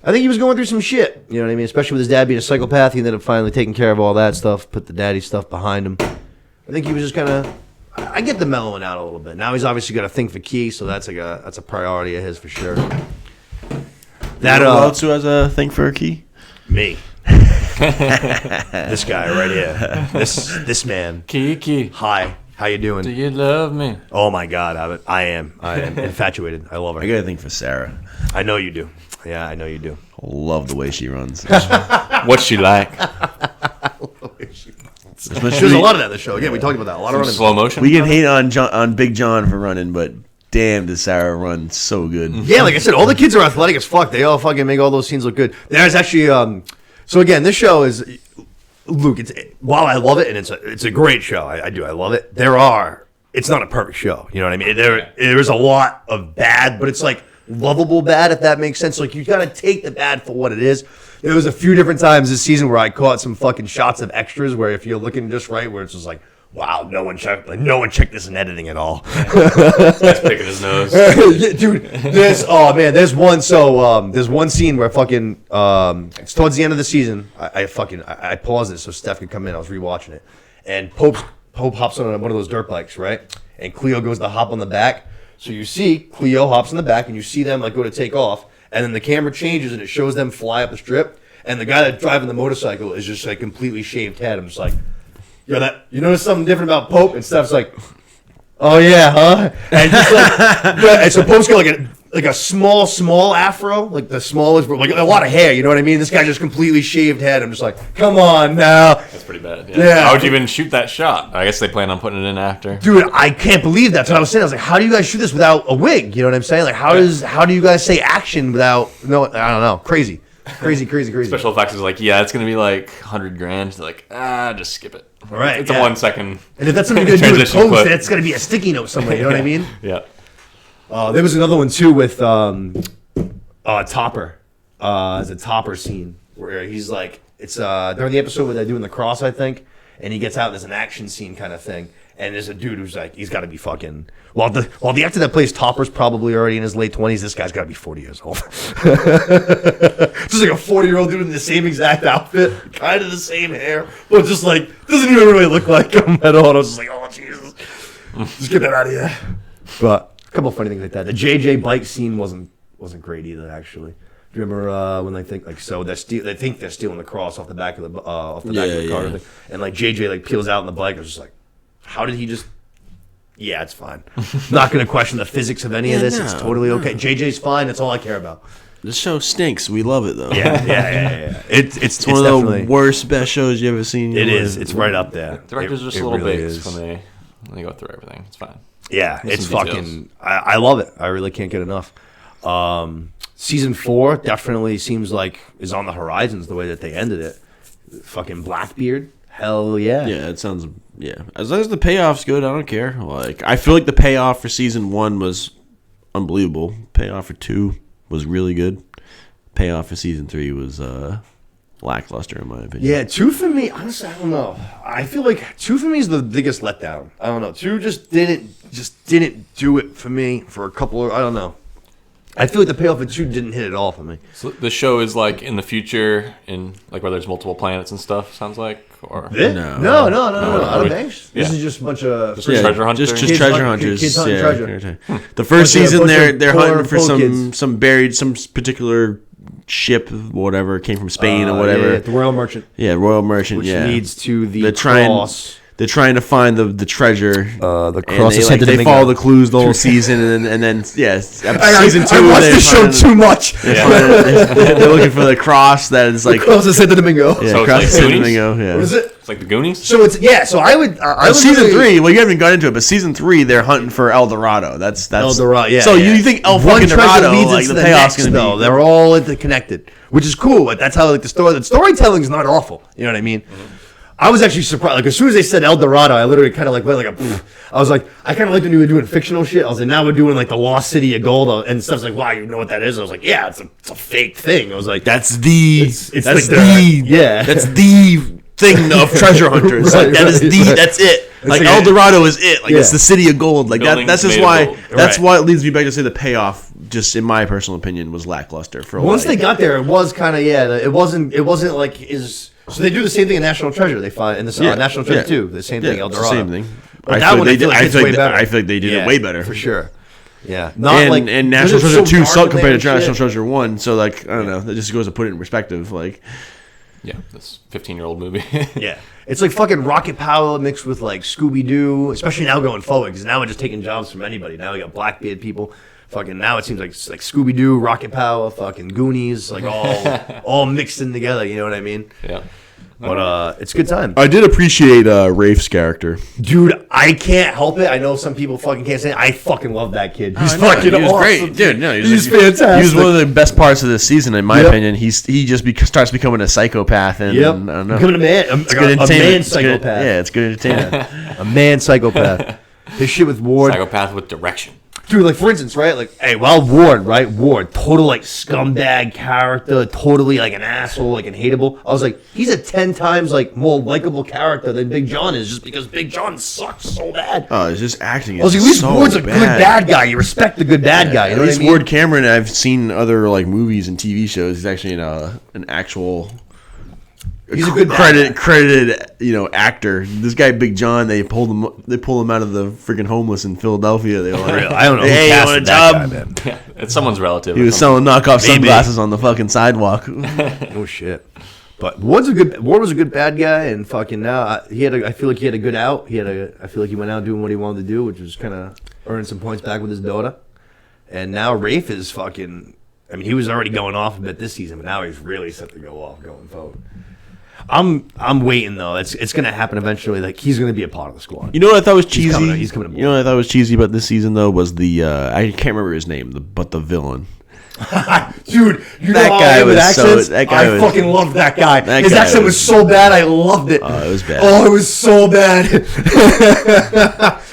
I think he was going through some shit. You know what I mean? Especially with his dad being a psychopath, he ended up finally taking care of all that stuff, put the daddy stuff behind him. I think he was just kind of. I get the mellowing out a little bit. Now he's obviously got a thing for Key, so that's a priority of his for sure. That who else who has a thing for Key? Me. This guy right here. This man. Key. Hi. How you doing? Do you love me? Oh my God, I am infatuated. I love her. I got a thing for Sarah. I know you do. Yeah, I know you do. I love the way she runs. What's she like? There's a lot of that in the show. Again, we talked about that. A lot of running. Slow motion. We can hate on Big John for running, but damn, does Sarah run so good. Yeah, like I said, all the kids are athletic as fuck. They all fucking make all those scenes look good. There's actually so again, this show is. Luke, while I love it, and it's a great show, I love it. It's not a perfect show, you know what I mean? There's a lot of bad, but it's like lovable bad, if that makes sense. Like you gotta take the bad for what it is. There was a few different times this season where I caught some fucking shots of extras where if you're looking just right, where it's just like, wow, no one checked this in editing at all. That's picking his nose. Dude, there's one scene where fucking it's towards the end of the season. I paused it so Steph could come in. I was rewatching it. And Pope hops on one of those dirt bikes, right? And Cleo goes to hop on the back. So you see Cleo hops on the back and you see them like go to take off, and then the camera changes and it shows them fly up the strip, and the guy that's driving the motorcycle is just like completely shaved head. I'm just like, yo, you notice something different about Pope? And Steph's like, oh yeah, huh? And just like, and so Pope's got like a small afro, like the smallest, like a lot of hair. You know what I mean? This guy just completely shaved head. I'm just like, come on now. That's pretty bad. Yeah. How would you even shoot that shot? I guess they plan on putting it in after. Dude, I can't believe that's what I was saying. I was like, how do you guys shoot this without a wig? You know what I'm saying? Like, how do you guys say action without? No, I don't know. Crazy. Special effects is like, yeah, it's gonna be like $100,000. They're like, just skip it. Right. It's a 1 second. And if that's something you're gonna do in post, that's gonna be a sticky note somewhere. You know what I mean? Yeah. There was another one too with Topper. It's a Topper scene where he's like, it's during the episode where they're doing the cross, I think, and he gets out and there's an action scene kind of thing, and there's a dude who's like, he's got to be fucking. While the actor that plays Topper's probably already in his late 20s, this guy's got to be 40 years old. Just like a 40-year-old dude in the same exact outfit, kind of the same hair, but just like doesn't even really look like him at all. And I was just like, oh Jesus, just get that out of here. But a couple of funny things like that. The JJ bike scene wasn't wasn't great either. Actually, do you remember when they think like they think they're stealing the cross off the back of the back of the car, and like JJ like peels out on the bike. I was just like, how did he just? Yeah, it's fine. Not going to question the physics of any of this. It's totally okay. JJ's fine. That's all I care about. This show stinks. We love it though. Yeah. It's one of the worst, best shows you ever seen. It is. It's right up there. Director's just a little big when they go through everything. It's fine. Yeah, it's fucking. I love it. I really can't get enough. Season 4 definitely seems like is on the horizons the way that they ended it. Fucking Blackbeard. Hell yeah. Yeah, it sounds. Yeah, as long as the payoff's good, I don't care. Like, I feel like the payoff for season 1 was unbelievable. Payoff for 2 was really good. Payoff for season 3 was lackluster in my opinion. Yeah, 2 for me. Honestly, I don't know. I feel like 2 for me is the biggest letdown. I don't know. 2 just didn't do it for me for a couple of. I don't know. I feel like the payoff of 2 didn't hit at all for me. So the show is like in the future, in like where there's multiple planets and stuff. Sounds like, or no. Out of Banks. This is just a bunch of treasure hunters. Just treasure hunters. Kids hunting treasure. The first season, they're hunting for some particular ship, whatever, came from Spain or whatever. Yeah, the Royal Merchant. Yeah, Royal Merchant. Which leads to the cross. They're trying to find the treasure. The cross. They follow the clues the whole season, and then season 2. I watched the show too much. Yeah. They're looking for the cross that is like cross of Santo Domingo. Yeah, so cross it's of like Santo Domingo. Yeah. What is it? It's like the Goonies. So it's So I would. Season 3. Well, you haven't got into it, but season 3 they're hunting for El Dorado. That's El Dorado. Yeah. So you think El fucking Dorado? Like the payoff's gonna be. They're all interconnected, which is cool. But that's how like the storytelling is not awful. You know what I mean? Mm-hmm. I was actually surprised. Like as soon as they said El Dorado, I literally kind of like went like a. Pfft. I was like, I kind of liked when we were doing fictional shit. I was like, now we're doing like the Lost City of Gold and stuff's like, wow, you know what that is? I was like, yeah, it's a fake thing. I was like, that's the thing of treasure hunters. Right, like that is that's it. Like El Dorado is it. Like it's the city of gold. Like that's just why. That's why it leads me back to say the payoff. Just in my personal opinion, was lackluster for a while. Once they got there, it was kind of It wasn't like is. So they do the same thing in National Treasure. They find in this National Treasure too. The same thing. El Dorado. Same thing. I feel like they did it way better for sure. Yeah, and National Treasure 2 sucked compared to National Treasure 1. So like I don't know. That just goes to put it in perspective. Like. Yeah, this 15-year-old movie. Yeah. It's like fucking Rocket Power mixed with like Scooby-Doo, especially now going forward, because now we're just taking jobs from anybody. Now we got Blackbeard people. Fucking now it seems like Scooby-Doo, Rocket Power, fucking Goonies, like all mixed in together, you know what I mean? Yeah. But it's a good time. I did appreciate Rafe's character. Dude, I can't help it. I know some people fucking can't say it. I fucking love that kid. He's fucking he was awesome. Great. Dude, no, he's fantastic. He was one of the best parts of this season, in my opinion. He just starts becoming a psychopath. And, yep. I don't know. Becoming a man psychopath. It's good entertainment. A man psychopath. This shit with Ward. Psychopath with direction. Dude, like for instance, right? Like, hey, Ward, total like scumbag character, totally like an asshole, like and hateable. I was like, he's a 10 times like more likable character than Big John is, just because Big John sucks so bad. Oh, it's just acting. I was like, at least Ward's a good bad guy. You respect the good bad guy. You know at least what I mean? Ward Cameron, I've seen other like movies and TV shows. He's actually an actual. He's a good credited, actor. This guy, Big John, they pull him out of the freaking homeless in Philadelphia. They were like, I don't know. Hey, you want a job? Yeah, it's someone's relative. He was selling knockoff sunglasses on the fucking sidewalk. Oh shit! But Ward was a good bad guy, and fucking now I feel like he had a good out. I feel like he went out doing what he wanted to do, which was kind of earning some points back with his daughter. And now Rafe is fucking. I mean, he was already going off a bit this season, but now he's really set to go off going forward. I'm waiting though. It's gonna happen eventually. Like he's gonna be a part of the squad. You know what I thought was cheesy? He's coming. You know what I thought was cheesy about this season though was the I can't remember his name, but the villain. Dude, that guy was accents? I fucking loved that guy. His accent was so bad, I loved it. Oh, it was bad. Oh, it was so bad.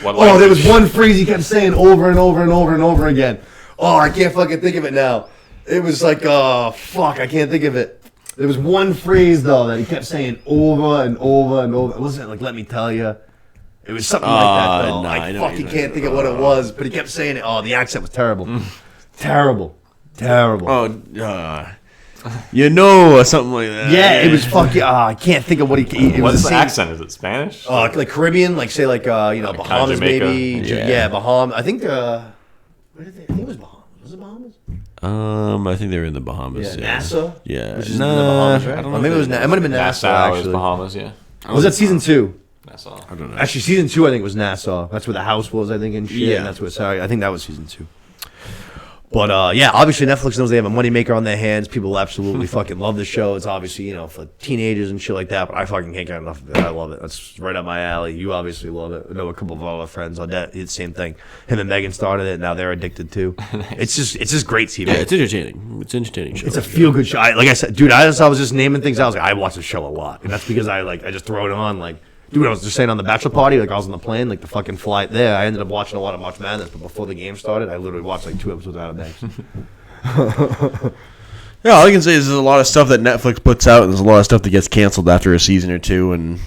There was one phrase he kept saying over and over and over and over again. Oh, I can't fucking think of it now. It was like, fuck, I can't think of it. There was one phrase, though, that he kept saying over and over and over. It wasn't like, let me tell you. It was something like that, though. No, I fucking can't think of what it was, but he kept saying it. Oh, the accent was terrible. Terrible. Oh, something like that. Yeah, it was fucking, I can't think of what he What's the accent? Is it Spanish? Like Caribbean, like say like, Bahamas Jamaica. maybe. Yeah, Bahamas. I think, I think it was Bahamas. Was it Bahamas? I think they were in the Bahamas. Yeah, NASA. Yeah, Which is in the Bahamas, right? I don't know. Or maybe it was. It might have been Nassau. Nassau is Actually, Bahamas, yeah. was that season 2? Nassau. I don't know. Actually, season 2, I think, was Nassau. That's where the house was, I think, and shit. Yeah. And that's what. Sorry, I think that was season 2. But yeah, obviously Netflix knows they have a moneymaker on their hands. People absolutely fucking love the show. It's obviously, for teenagers and shit like that, but I fucking can't get enough of it. I love it. That's right up my alley. You obviously love it. I know a couple of other friends on that. It's the same thing. Him and Megan started it. Now they're addicted too. Nice. It's just great TV. Yeah, it's entertaining. It's an entertaining show. It's a feel good show. Like I said, dude, I was just naming things. I was like, I watch the show a lot, and that's because I just throw it on. Like, dude, I was just saying on the bachelor party, like I was on the plane, like the fucking flight there. I ended up watching a lot of March Madness, but before the game started, I literally watched like 2 episodes out of Banks. Yeah, all I can say is there's a lot of stuff that Netflix puts out, and there's a lot of stuff that gets canceled after a season or two, and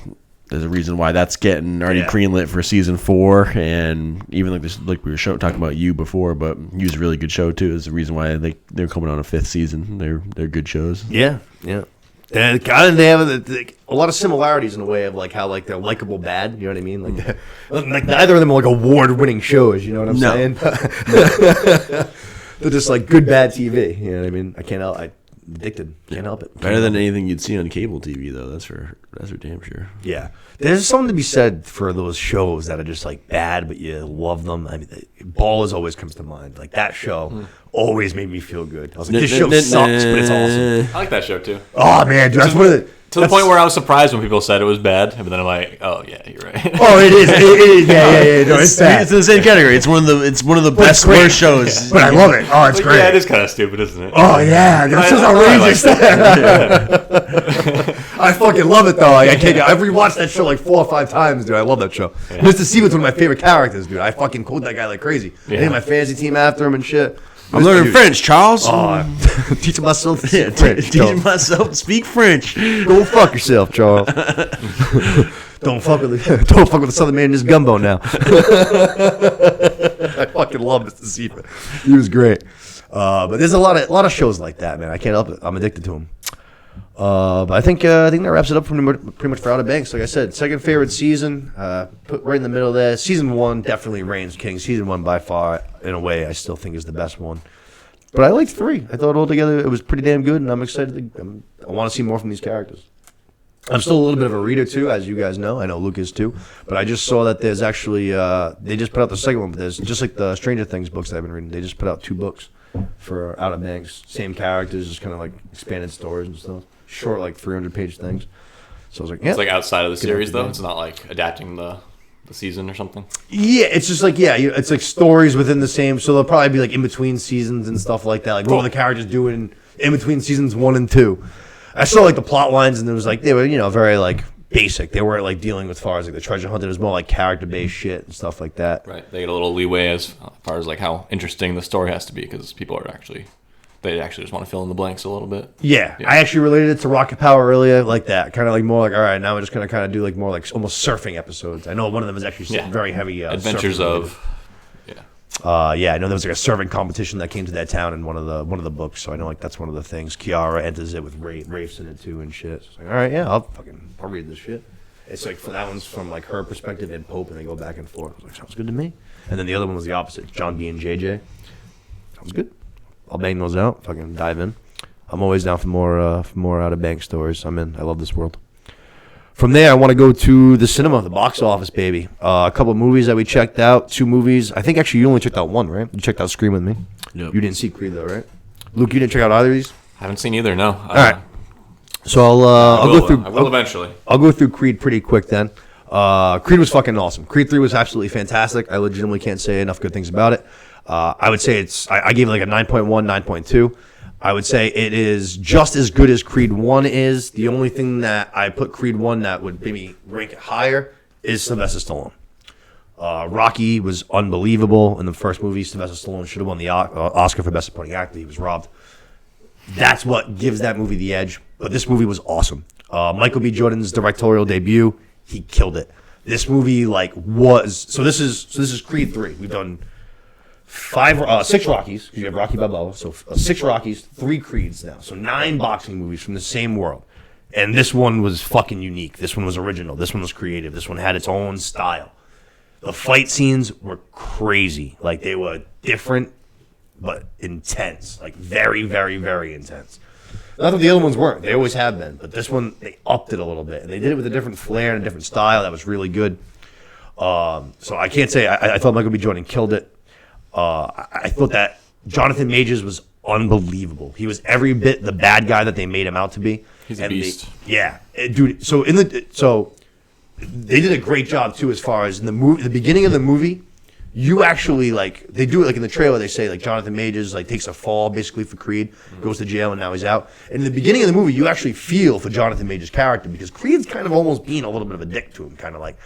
there's a reason why that's getting already greenlit for season 4. And even like we were talking about You before, but You's a really good show too. Is the reason why they're coming on a 5th season. They're good shows. Yeah, yeah. And they have a lot of similarities in a way of like how like they're likable bad. You know what I mean? Like neither of them are like award-winning shows. You know what I'm saying? They're just like good bad TV. You know what I mean? I'm addicted. Can't help it. Better than anything you'd see on cable TV though. That's for damn sure. Yeah, there's something to be said for those shows that are just like bad, but you love them. I mean, Ballers always comes to mind. Like that show always made me feel good. I was like, this show sucks, but it's awesome. I like that show too. Oh man, dude, that's one of the. To the point where I was surprised when people said it was bad, but then I'm like, oh yeah, you're right. Oh, it is. It is. Yeah. No, it's bad. It's in the same category. It's one of the best worst shows. Yeah. But I love it. Oh, it's great. Yeah, it is kind of stupid, isn't it? Oh yeah, that's just outrageous. I fucking love it though. Like, I can't. I've rewatched that show like 4 or 5 times, dude. I love that show. Yeah. Mr. Steven's one of my favorite characters, dude. I fucking quote that guy like crazy. I named my fantasy team after him and shit. I'm learning French, Charles. Oh, teaching myself to speak French. Teaching myself to speak French. Go fuck yourself, Charles. Don't fuck with the Southern man in his gumbo now. I fucking love Mr. Steven. He was great. But there's a lot of shows like that, man. I can't help it. I'm addicted to them. But I think that wraps it up pretty much for Outer Banks. Like I said, second favorite season, put right in the middle there. Season 1 definitely reigns king. Season 1 by far, in a way, I still think is the best one. But I liked 3. I thought altogether it was pretty damn good, and I'm excited. I want to see more from these characters. I'm still a little bit of a reader too, as you guys know. I know Luke is too. But I just saw that there's actually they just put out the second one. But there's just like the Stranger Things books that I've been reading. They just put out 2 books for Outer Banks. Same characters, just kind of like expanded stories and stuff. Short, like 300-page things. So I was like, yeah. It's like outside of the series, though? It's not like adapting the season or something? Yeah, it's just like, it's like stories within the same. So they'll probably be like in between seasons and stuff like that. Like, what are the characters doing in between seasons 1 and 2? I saw like the plot lines, and it was like, they were, very like basic. They weren't like dealing with far as like the treasure hunt. It was more like character-based shit and stuff like that. Right. They get a little leeway as far as like how interesting the story has to be, because people are they actually just want to fill in the blanks a little bit. Yeah. I actually related it to Rocket Power earlier, like that. Kind of like more like, all right, now we're just going to kind of do like more like almost surfing episodes. I know one of them is actually very heavy. Adventures of... I know there was like a surfing competition that came to that town in one of the books, so I know like that's one of the things. Kiara enters it with Rafe's in it too and shit. So it's like, all right, yeah, I'll read this shit. It's like that one's from like her perspective and Pope, and they go back and forth. I was like, sounds good to me. And then the other one was the opposite, John B and JJ. Sounds good. I'll bang those out. Fucking dive in. I'm always down for more Outer Banks stories. I'm in. I love this world. From there, I want to go to the cinema, the box office, baby. A couple of movies that we checked out. 2 movies. I think actually you only checked out 1, right? You checked out Scream with me. Yep. You didn't see Creed though, right? Luke, you didn't check out either of these? I haven't seen either, no. All right. So I'll go through. I will eventually. I'll go through Creed pretty quick then. Creed was fucking awesome. Creed 3 was absolutely fantastic. I legitimately can't say enough good things about it. I would say I gave it like a 9.1, 9.2. I would say it is just as good as Creed 1 is. The only thing that I put Creed 1 that would maybe rank it higher is Sylvester Stallone. Rocky was unbelievable in the first movie. Sylvester Stallone should have won the Oscar for Best Supporting Actor. He was robbed. That's what gives that movie the edge. But this movie was awesome. Michael B. Jordan's directorial debut, he killed it. This movie so this is Creed 3. We've done 6 Rockies, because you have Rocky Balboa, so 6 Rockies, 3 Creeds now, so 9 boxing movies from the same world, and this one was fucking unique. This one was original. This one was creative. This one had its own style. The fight scenes were crazy. Like, they were different, but intense, like very, very, very intense. Not that the other ones weren't; they always have been. But this one, they upped it a little bit, and they did it with a different flair and a different style. That was really good. So I can't say I thought Michael B. Jordan killed it. I thought that Jonathan Majors was unbelievable. He was every bit the bad guy that they made him out to be. He's a beast. Dude. So they did a great job too, as far as in the beginning of the movie. You actually they do it like in the trailer. They say like Jonathan Majors takes a fall basically for Creed, goes to jail, and now he's out. And in the beginning of the movie, you actually feel for Jonathan Majors' character because Creed's kind of almost being a little bit of a dick to him, kind of like,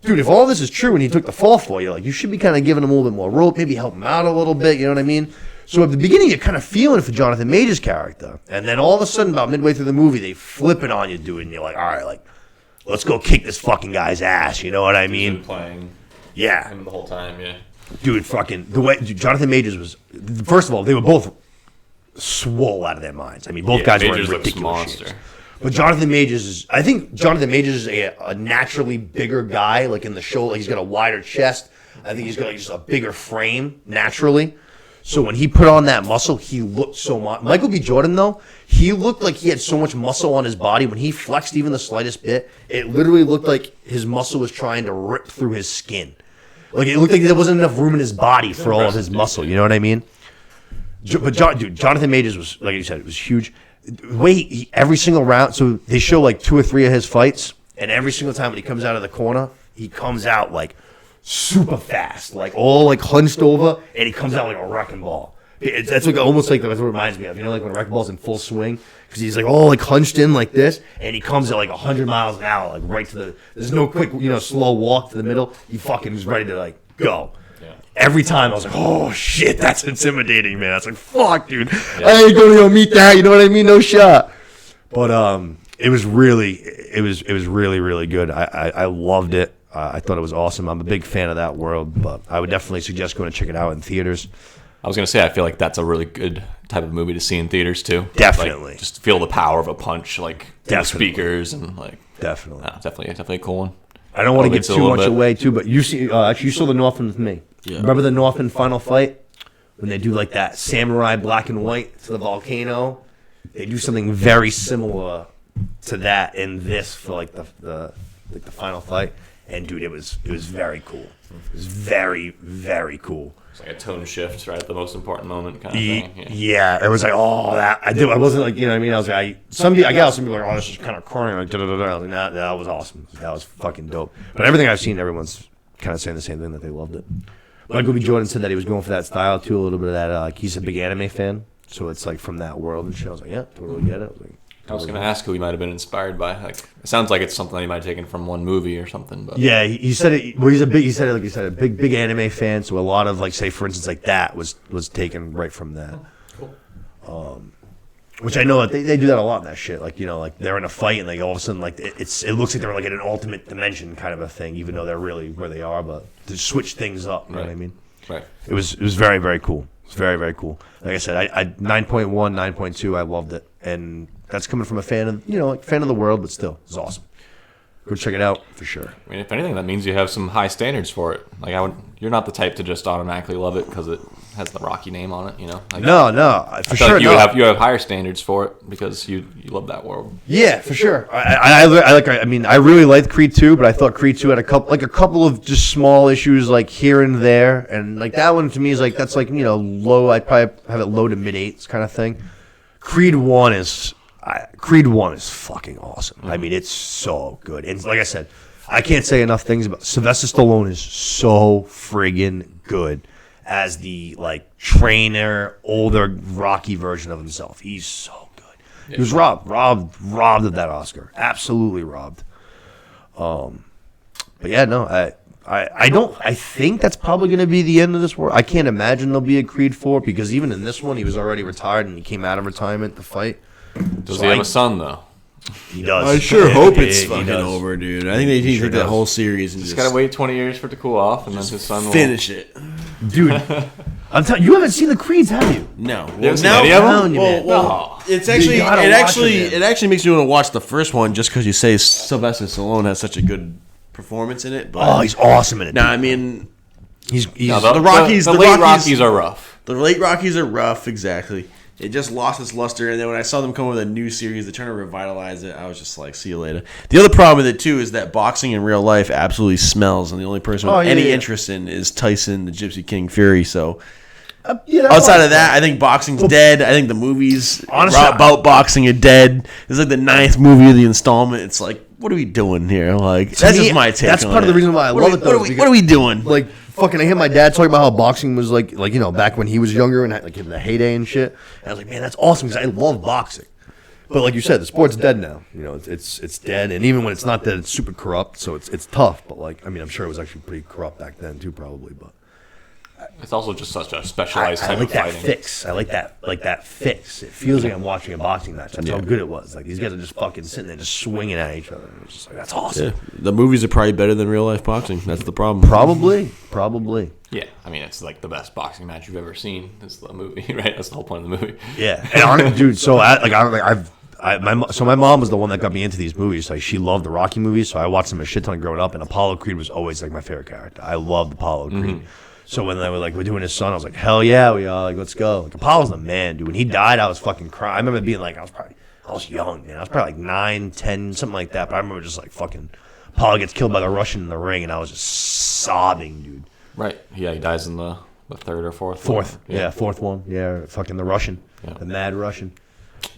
dude, if all this is true and he took the fall for you, you should be kind of giving him a little bit more rope, maybe help him out a little bit. You know what I mean? So at the beginning, you're kind of feeling it for Jonathan Majors' character, and then all of a sudden, about midway through the movie, they flip it on you, dude, and you're like, all right, let's go kick this fucking guy's ass. You know what I mean? He's been playing. Yeah. Him the whole time. Yeah. Dude, Jonathan Majors was, first of all, they were both swole out of their minds. I mean, both guys were in ridiculous shape. But I think Jonathan Majors is a naturally bigger guy, in the show. He's got a wider chest. I think he's got just a bigger frame, naturally. So when he put on that muscle, he looked so much. Michael B. Jordan, though, he looked like he had so much muscle on his body. When he flexed even the slightest bit, it literally looked like his muscle was trying to rip through his skin. It looked like there wasn't enough room in his body for all of his muscle. You know what I mean? But Jonathan Majors was, like you said, it was huge. The way every single round, so they show 2 or 3 of his fights, and every single time when he comes out of the corner, he comes out super fast, all hunched over, and he comes out like a wrecking ball. That's almost that's what it reminds me of. You know, when a wrecking ball's in full swing, because he's all hunched in like this, and he comes at 100 miles an hour, right to the. There's no quick, slow walk to the middle. He fucking is ready to go. Yeah. Every time I was like, oh shit, that's intimidating, man. I was like, fuck, dude, I ain't gonna go meet that. You know what I mean? No shot. But it was really really good. I loved it. I thought it was awesome. I'm a big fan of that world, but I would definitely suggest going to check it out in theaters. I was going to say, I feel like that's a really good type of movie to see in theaters, too. Definitely. Just feel the power of a punch, the speakers, and Definitely. Definitely a cool one. I don't want to give too much away, too, but you saw the Northman with me. Yeah. Remember the Northman final fight? When they do, that samurai black and white to the volcano? They do something very similar to that in this for, the final fight. And, dude, it was very cool. It was very, very cool. It's like a tone shift right at the most important moment kind of thing. Yeah, it was that I did. I wasn't you know what I mean? I was I got some people are like, oh, this is kind of corny, I was like, nah, that was awesome. That was fucking dope. But everything I've seen, everyone's kind of saying the same thing, that they loved it. Michael B. Jordan said that he was going for that style too, a little bit of that. He's a big anime fan, so it's from that world and shit. I was like, yeah, totally get it. I was going to ask who he might have been inspired by. It sounds like it's something that he might have taken from one movie or something. But yeah, he said it. Well, he's a big anime fan. So a lot of say for instance that was taken right from that. Cool. Which I know that they do that a lot in that shit. They're in a fight and all of a sudden it looks like they're in an alternate dimension kind of a thing, even though they're really where they are. But to switch things up, you know what I mean? Right. It was very, very cool. It's very, very cool. Like I said, I 9.1, 9.2. I loved it, and that's coming from a fan of fan of the world, but still, it's awesome. Go check it out for sure. I mean, if anything, that means you have some high standards for it. You're not the type to just automatically love it because it has the Rocky name on it. No, for sure. You have higher standards for it because you love that world. Yeah, for sure. I really liked Creed 2, but I thought Creed 2 had a couple of just small issues here and there, and that one to me is that's low. I'd probably have it low to mid 8s kind of thing. Creed 1 is fucking awesome. I mean, it's so good. And like I said, I can't say enough things about Sylvester Stallone is so friggin' good as the trainer, older Rocky version of himself. He's so good. Yeah. He was robbed of that Oscar. Absolutely robbed. But yeah, no, I think that's probably going to be the end of this war. I can't imagine there'll be a Creed 4 because even in this one, he was already retired and he came out of retirement to fight. Does he have a son, though? He does. I sure hope it's fucking over, dude. I think they need to take that whole series and just gotta wait 20 years for it to cool off, and then his son will finish it. Dude, I'm telling you, haven't seen the Creeds, have you? No. No. It's actually it actually makes me want to watch the first one just because you say Sylvester Stallone has such a good performance in it. But he's awesome in it. No, I mean, he's the Rockies are rough. The late Rockies are rough, exactly. It just lost its luster, and then when I saw them come with a new series, they're trying to revitalize it. I was just like, see you later. The other problem with it, too, is that boxing in real life absolutely smells, and the only person with any interest in is Tyson, the Gypsy King Fury, so... outside of that, I think boxing's dead. I think the movies about boxing are dead. It's like the 9th movie of the installment. It's like, what are we doing here? Like, that's just my take. That's part of the reason why I love it. Though, what are we doing? Like, fucking, I hear my dad talking about how boxing was like you know, back when he was younger and like in the heyday and shit. And I was like, man, that's awesome because I love boxing. But like you said, the sport's dead now. You know, it's dead, and even when it's not dead, it's super corrupt. So it's tough. But like, I mean, I'm sure it was actually pretty corrupt back then too, probably. But it's also just such a specialized type of fighting. Fix. I like that fix. It feels like I'm watching a boxing match. That's how good it was. Like these guys are just fucking sitting there, just swinging at each other. It's just like that's awesome. Yeah. The movies are probably better than real life boxing. That's the problem. Probably. Yeah, I mean it's like the best boxing match you've ever seen. Is the movie, right? That's the whole point of the movie. Yeah, and dude. So my mom was the one that got me into these movies. Like she loved the Rocky movies, so I watched them a shit ton growing up. And Apollo Creed was always like my favorite character. I loved Apollo Creed. Mm-hmm. So when they were like, we're doing his son, I was like, hell yeah, we are. Like, let's go. Like, Apollo's the man, dude. When he died, I was fucking crying. I remember being like, I was young, man. I was probably like 9, 10, something like that. But I remember just like fucking Apollo gets killed by the Russian in the ring, and I was just sobbing, dude. Right. Yeah, he dies in the third or fourth. Fourth. Yeah, fourth one. Yeah, fucking the Russian. Yeah. The mad Russian.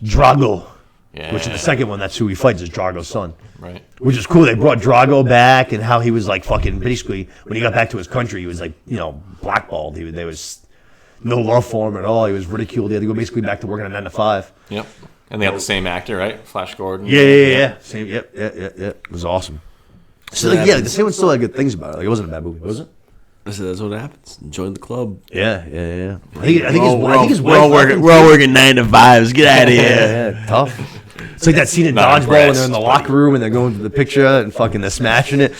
Drago. Yeah. Which in the second one, that's who he fights, is Drago's son. Right. Which is cool. They brought Drago back and how he was like fucking basically when he got back to his country, he was like, you know, blackballed. There was no love for him at all. He was ridiculed. He had to go basically back to working at 9 to 5. Yep. And they have the same actor, right? Flash Gordon. Yeah. Same. Yep. It was awesome. So like, the same one still had good things about it. Like it wasn't a bad movie, was it? So that's what happens. Join the club. Yeah. I think we're all working 9 to 5s. Get out of here. Yeah. Tough. It's like that scene in Dodgeball when they're in the locker room and they're going to the picture and fucking they're smashing it.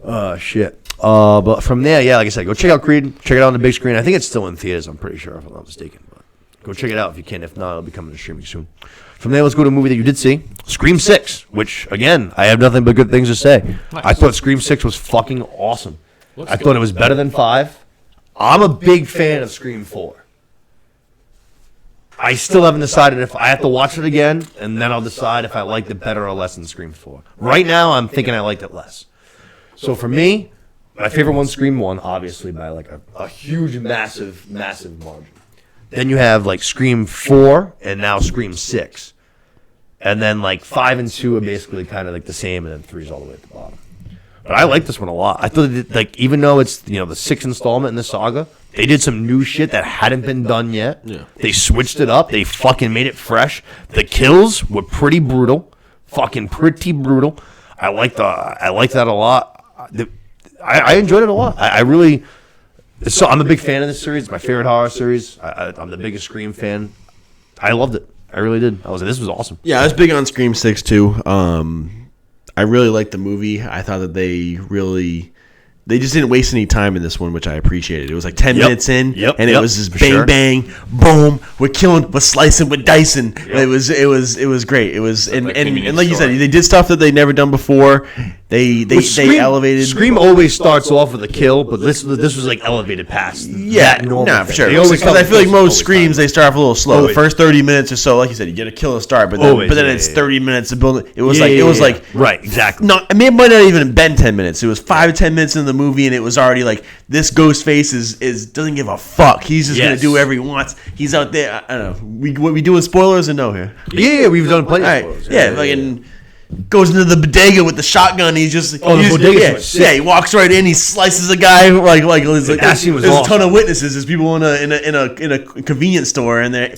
Oh, shit. But from there, yeah, like I said, go check out Creed. Check it out on the big screen. I think it's still in theaters, I'm pretty sure, if I'm not mistaken. But go check it out if you can. If not, it'll be coming to streaming soon. From there, let's go to a movie that you did see, Scream 6, which, again, I have nothing but good things to say. Nice. I thought Scream 6 was fucking awesome. I thought it was better than 5. I'm a big fan of Scream 4. I still haven't decided if I have to watch it again, and then I'll decide if I liked it better or less than Scream 4. Right now, I'm thinking I liked it less. So for me, my favorite one's Scream 1, obviously, by like a huge, massive margin. Then you have like Scream 4 and now Scream 6. And then like 5 and 2 are basically kind of like the same, and then 3 is all the way at the bottom. But I like this one a lot. I thought like even though it's, you know, the 6th installment in the saga, they did some new shit that hadn't been done yet. Yeah. They switched it up. They fucking made it fresh. The kills were pretty brutal. Fucking pretty brutal. I liked that a lot. I enjoyed it a lot. I really. So I'm a big fan of this series. It's my favorite horror series. I'm the biggest Scream fan. I loved it. I really did. I was like, this was awesome. Yeah, I was big on Scream 6 too. I really liked the movie. I thought that they just didn't waste any time in this one, which I appreciated. It was like 10 minutes in, and it was just bang, boom. We're slicing, we're dicing. Yep. It was great. It was and like you said, they did stuff that they'd never done before. They elevated. Scream always starts off with a kill, but this was like elevated past. Yeah, no, for sure. Because I feel like most Screams they start off a little slow. Always. The first 30 minutes or so, like you said, you get a kill to start, but then it's 30 minutes to build. It was like right, exactly. No, I mean it might not even have been 10 minutes. It was 5 to 10 minutes in the movie, and it was already like this Ghostface is doesn't give a fuck. He's just gonna do whatever he wants. He's out there. I don't know. What we doing spoilers or no here? Yeah, we've done plenty of spoilers. Yeah, fucking. Goes into the bodega with the shotgun. He's just he walks right in. He slices a guy like that scene was there's awesome. A ton of witnesses. There's people in a convenience store, and that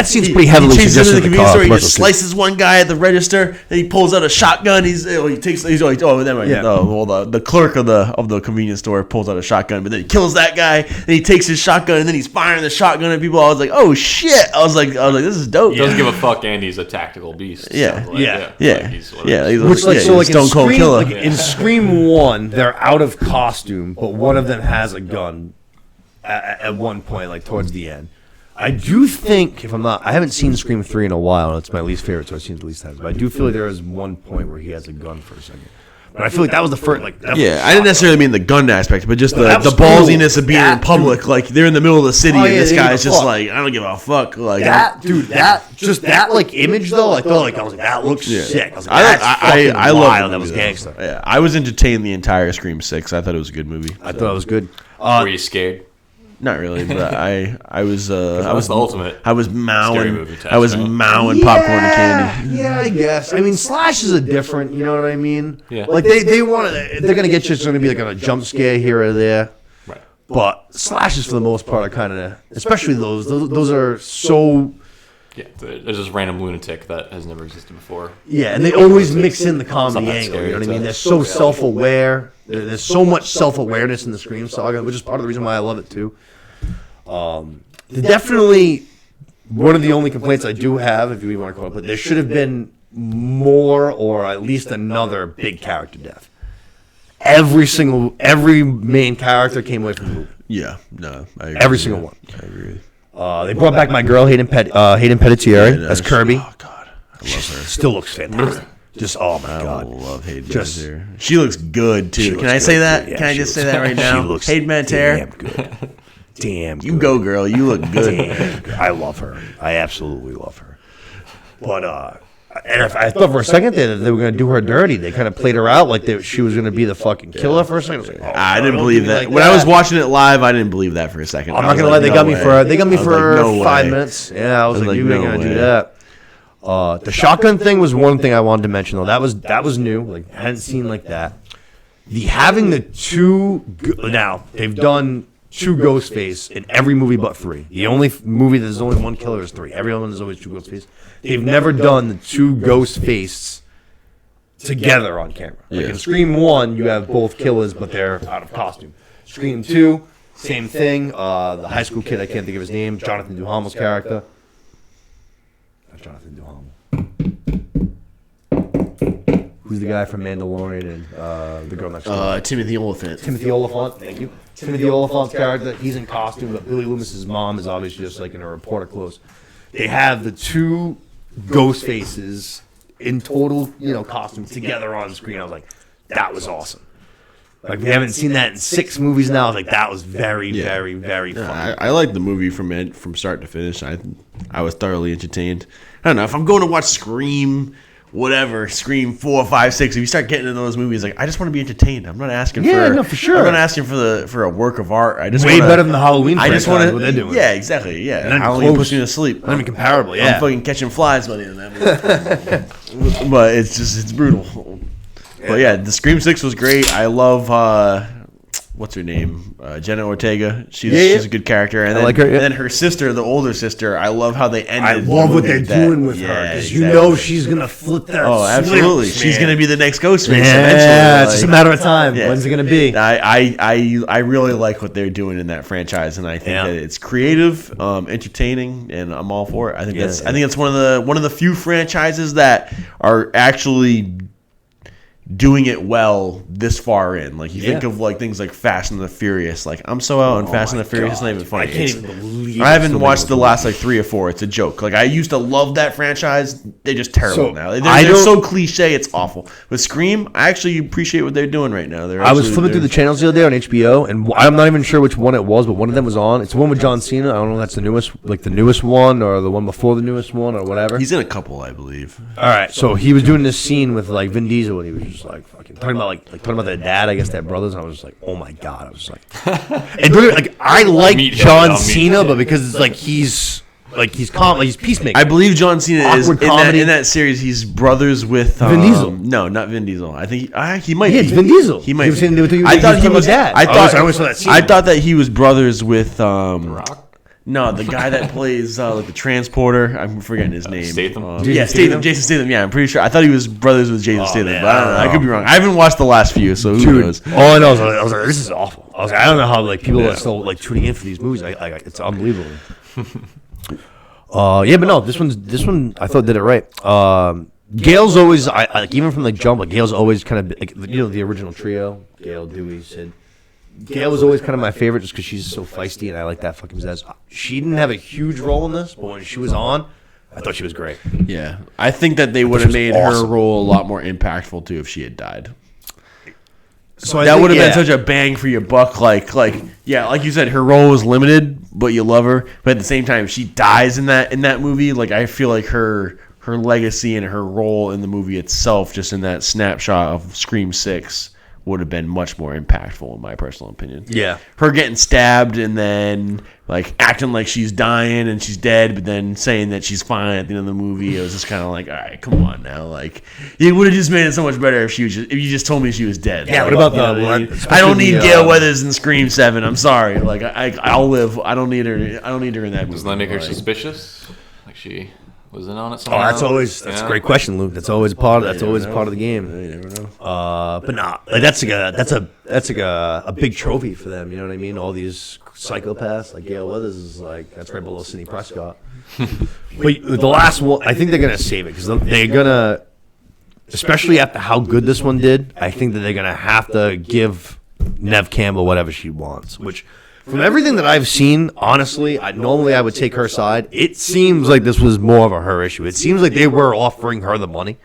seems pretty heavily suggested. He chases into the convenience store. He just slices one guy at the register. Then he pulls out a shotgun. The clerk of the convenience store pulls out a shotgun, but then he kills that guy. Then he takes his shotgun, and then he's firing the shotgun at people. I was like, oh shit! I was like, this is dope. He doesn't give a fuck, and he's a tactical beast. Yeah. Stone Cold Killer. Like in Scream 1, they're out of costume, but one of them has a gun at one point, like towards the end. I do think, I haven't seen Scream 3 in a while, and it's my least favorite, so I've seen it at least times. But I do feel like there is one point where he has a gun for a second. But I feel like that was the first. Like, Yeah, I didn't necessarily mean the gun aspect, but just the was ballsiness cool. of being in public. Like they're in the middle of the city, Oh, and yeah, this they guy's give a just fuck. like, I don't give a fuck. Like that like image though. I thought I was like, that looks sick. I was like, that's I love wild. the That was movie, though. gangster. Yeah, I was entertained the entire Scream 6. I thought it was a good movie. I thought it was good. Were you scared? Not really, but I was That's the ultimate. I was scary mowing. movie test, I was right? mowing popcorn and candy. Yeah, I guess. I mean, slashes are different. You know what I mean? Yeah. Like they want to. They're gonna get you. It's gonna be like a jump scare here or there. Right. But slashes for the most part are kind of, especially those. Those are so. Yeah, there's this random lunatic that has never existed before. Yeah, and they always mix in the comedy that angle. scary, You know what I mean? it's They're so self-aware. There's so much self-awareness in the Scream saga, which is part of the reason why I love it too. Definitely, one of the only complaints I do have, if you want to call it, but there should have been more, or at least another big character death. Every main character came away from the movie. Yeah, no, I agree. Every single one. I agree. They brought back my girl Hayden Panettiere as Kirby. Oh God, I love her. Still looks fantastic. Just oh my I god. love Hayden Just- Panettiere. She looks good too. Can looks I say good, that? too. Yeah, Can I she just say looks- that right now? She looks Hayden Panettiere, damn good. Damn good. you go, girl. You look good. Damn good. I love her. I absolutely love her. But and I thought for a second that they were going to do her dirty. They kind of played her out like she was going to be the fucking killer for a second. I was like, oh, I no, didn't don't believe do me that. like when I was watching it live, I didn't believe that for a second. I'm I not was gonna lie, like, they no got me way. for I was like, no 5 way. minutes. Yeah, I was like, you no ain't gonna way. do that. The shotgun thing was one thing I wanted to mention though. That was new. Like I hadn't seen like that. Having the two now they've done two Ghostface in every movie but 3. The only movie that there's only one killer is 3. Every other one is always two Ghostface. They've never done the two Ghostface together on camera. Like in Scream 1, you have both killers, but they're out of costume. Scream 2, same thing. The high school kid, I can't think of his name, Jonathan Duhamel's character. Not Jonathan Duhamel. Who's the guy from Mandalorian and the girl next door? Timothy Olyphant. Timothy Olyphant. Thank you. Timothy Olyphant's character, he's in costume, but Billy Loomis's mom is obviously just like in a reporter clothes. They have the two ghost faces in total, costume together on screen. I was like, that was awesome. Like we haven't seen that in 6 movies now. I was like, that was very, very, very fun. I liked the movie from start to finish. I was thoroughly entertained. I don't know if I'm going to watch Scream. Whatever, Scream 4, 5, 6. If you start getting into those movies, like I just want to be entertained. I'm not asking for sure. I'm not asking for a work of art. I just way wanna, better than the Halloween. I just want to. what they're doing. Yeah, exactly. Yeah, Not even Halloween close. puts me to sleep. Not even comparable. Yeah. I'm fucking catching flies by the end of that movie. But it's brutal. But yeah, the Scream 6 was great. I love what's her name? Jenna Ortega. She's a good character. And then, like her, yeah. And then her sister, the older sister, I love how they ended. I love what they're doing with her because you know she's gonna flip that. Oh, absolutely! switch, She's man. gonna be the next Ghostface Yeah, eventually. it's just a matter of time. When's it gonna be? I really like what they're doing in that franchise, and I think that it's creative, entertaining, and I'm all for it. I think I think it's one of the few franchises that are actually doing it well this far in. Like you think of like things like Fast and the Furious. Like I'm so out on Fast and the Furious, it's not even funny. I can't even believe I haven't watched the last like 3 or 4. It's a joke. Like I used to love that franchise. They're just terrible now. They're so cliche. It's awful. With Scream, I actually appreciate what they're doing right now. I was flipping through the channels the other day on HBO, and I'm not even sure which one it was, but one of them was on. It's the one with John Cena. I don't know if that's the newest one, or the one before the newest one, or whatever. He's in a couple, I believe. All right, so he was doing this scene with like Vin Diesel, and he was just like fucking talking about their dad. I guess their brothers. And I was just like, oh my god. I was like, and like I like John Cena, but because it's like he's calm, like he's peacemaker. I believe John Cena is in comedy. that series. He's brothers with Vin Diesel. No, not Vin Diesel. I think he might. Yeah, be. it's Vin Diesel. He might. He was saying with you, I thought he was. dad. I always saw that scene. I thought that he was brothers with Rock? No, the guy that plays like the transporter. I'm forgetting his name. Statham? Statham. Jason Statham. Yeah, I'm pretty sure. I thought he was brothers with Jason Statham, man, but I don't know. I could be wrong. I haven't watched the last few, so who knows? All I know is I was like, this is awful. I was like, I don't know how like people are still like tuning in for these movies. It's unbelievable. Yeah, but no, this one I thought did it right. Gail's always like even from the jump. Like Gail's always kind of like the original trio. Gail, Dewey, Sid. Gail was always kind of my favorite just because she's so feisty and I like that fucking pizzazz. She didn't have a huge role in this, but when she was on, I thought she was great. Yeah, I think that they would have made her role a lot more impactful too if she had died. So that would have been such a bang for your buck. Like you said, her role was limited, but you love her. But at the same time, if she dies in that movie, like I feel like her legacy and her role in the movie itself, just in that snapshot of Scream 6, would have been much more impactful, in my personal opinion. Yeah. Her getting stabbed and then like acting like she's dying and she's dead, but then saying that she's fine at the end of the movie. It was just kind of like, all right, come on now. Like, it would have just made it so much better if if you just told me she was dead. Yeah. Like, What about I don't need Gail Weathers in Scream 7. I'm sorry. Like, I'll live. I don't need her in that movie. Doesn't that make her suspicious? Like she was in on it somehow? That's a great question, Luke. That's always part of the game. You never know. But nah, like that's like a big trophy for them. You know what I mean? All these psychopaths like Gail Weathers is like that's right below Sidney Prescott. But the last one, I think they're gonna save it because they're gonna, especially after how good this one did. I think that they're gonna have to give Neve Campbell whatever she wants, which. From everything that I've seen, honestly, normally I would take her side. It seems like this was more of a her issue. It seems like they were offering her the money,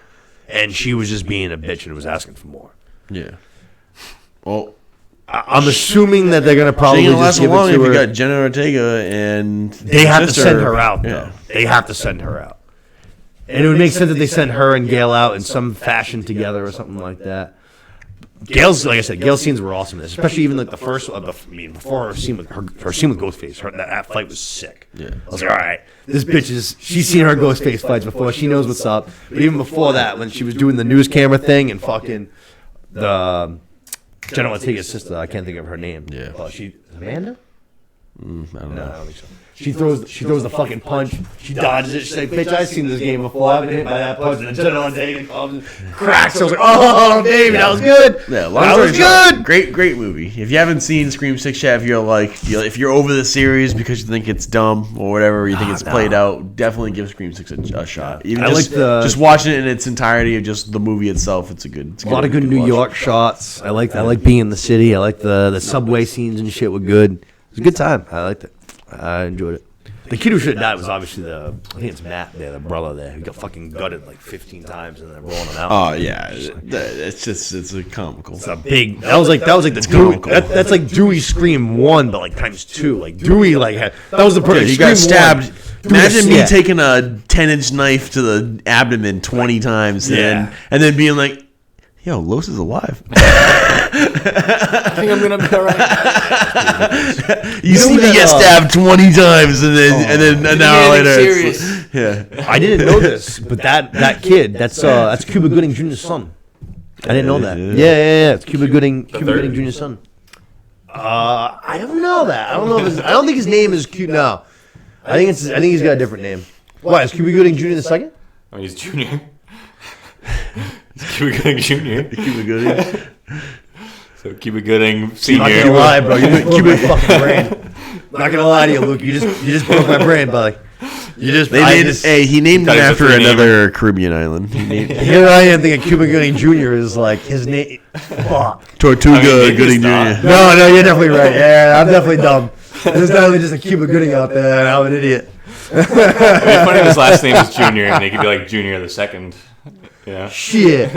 and she was just being a bitch and was asking for more. Yeah. Well, I'm assuming that they're going to probably just give it to her. If you got Jenna Ortega and they have to send her out, though. They have to send her out. And it would make sense that they send her and Gail out in some fashion together or something like that. Gail's, like I said, Gail's scenes were awesome. Especially even like the first, before her scene with Ghostface, that fight was sick. Yeah. I was like, all right, this bitch she's seen her Ghostface fights before. She knows what's up. But even before that, when she was doing the news camera thing and fucking the Jenna Ortega's sister, I can't think of her name. Yeah. Amanda? I don't know. No, I don't think so. She throws the fucking punch. She dodges it. She's like, bitch, I've seen this game before. I've been hit by that punch. And then Jenna Ortega comes and cracks. I was like, oh, baby, that was good. Yeah, that was good. Great movie. If you haven't seen Scream 6 yet, if you're over the series because you think it's dumb or whatever, or you think it's played out, definitely give Scream 6 a shot. Even just watching it in its entirety, of just the movie itself, it's a lot of good New York shots. I like being in the city. I like the subway scenes and shit were good. It was a good time. I liked it. I enjoyed it. The kid who should have died was obviously I think it's Matt there, the brother there, who got fucking gutted like 15 times and then rolling him out. Oh yeah, it's a comical. It's a big. That was like the Dewey. That's like Dewey Scream 1, but like times 2. Like Dewey that was the person. He got stabbed. Imagine me taking a 10-inch knife to the abdomen 20 times, and then being like, yo, Los is alive. I think I'm gonna be all right. You see me get stabbed 20 times, and then an hour later. I didn't know this, but that kid, that's Cuba Gooding Jr.'s son. I didn't know that. Yeah. It's Cuba Gooding Jr.'s son. I don't know that. I don't think his name is Cuba. No, I think he's got a different name. Why is Cuba Gooding Jr. the second? Oh, he's junior. Cuba Gooding Jr. Cuba Gooding. So Cuba Gooding Senior. Not gonna lie, bro. Cuba fucking brain. Not gonna lie to you, Luke. You just broke my brain, buddy. He named him after another Caribbean island. Here I am thinking Cuba Gooding Jr. is like his name. Fuck. Tortuga Gooding Jr. No, you're definitely right. Yeah, I'm definitely dumb. There's definitely just a Cuba Gooding out there, and I'm an idiot. It'd be funny if his last name is Junior, and he could be like Junior the Second. Yeah. Shit.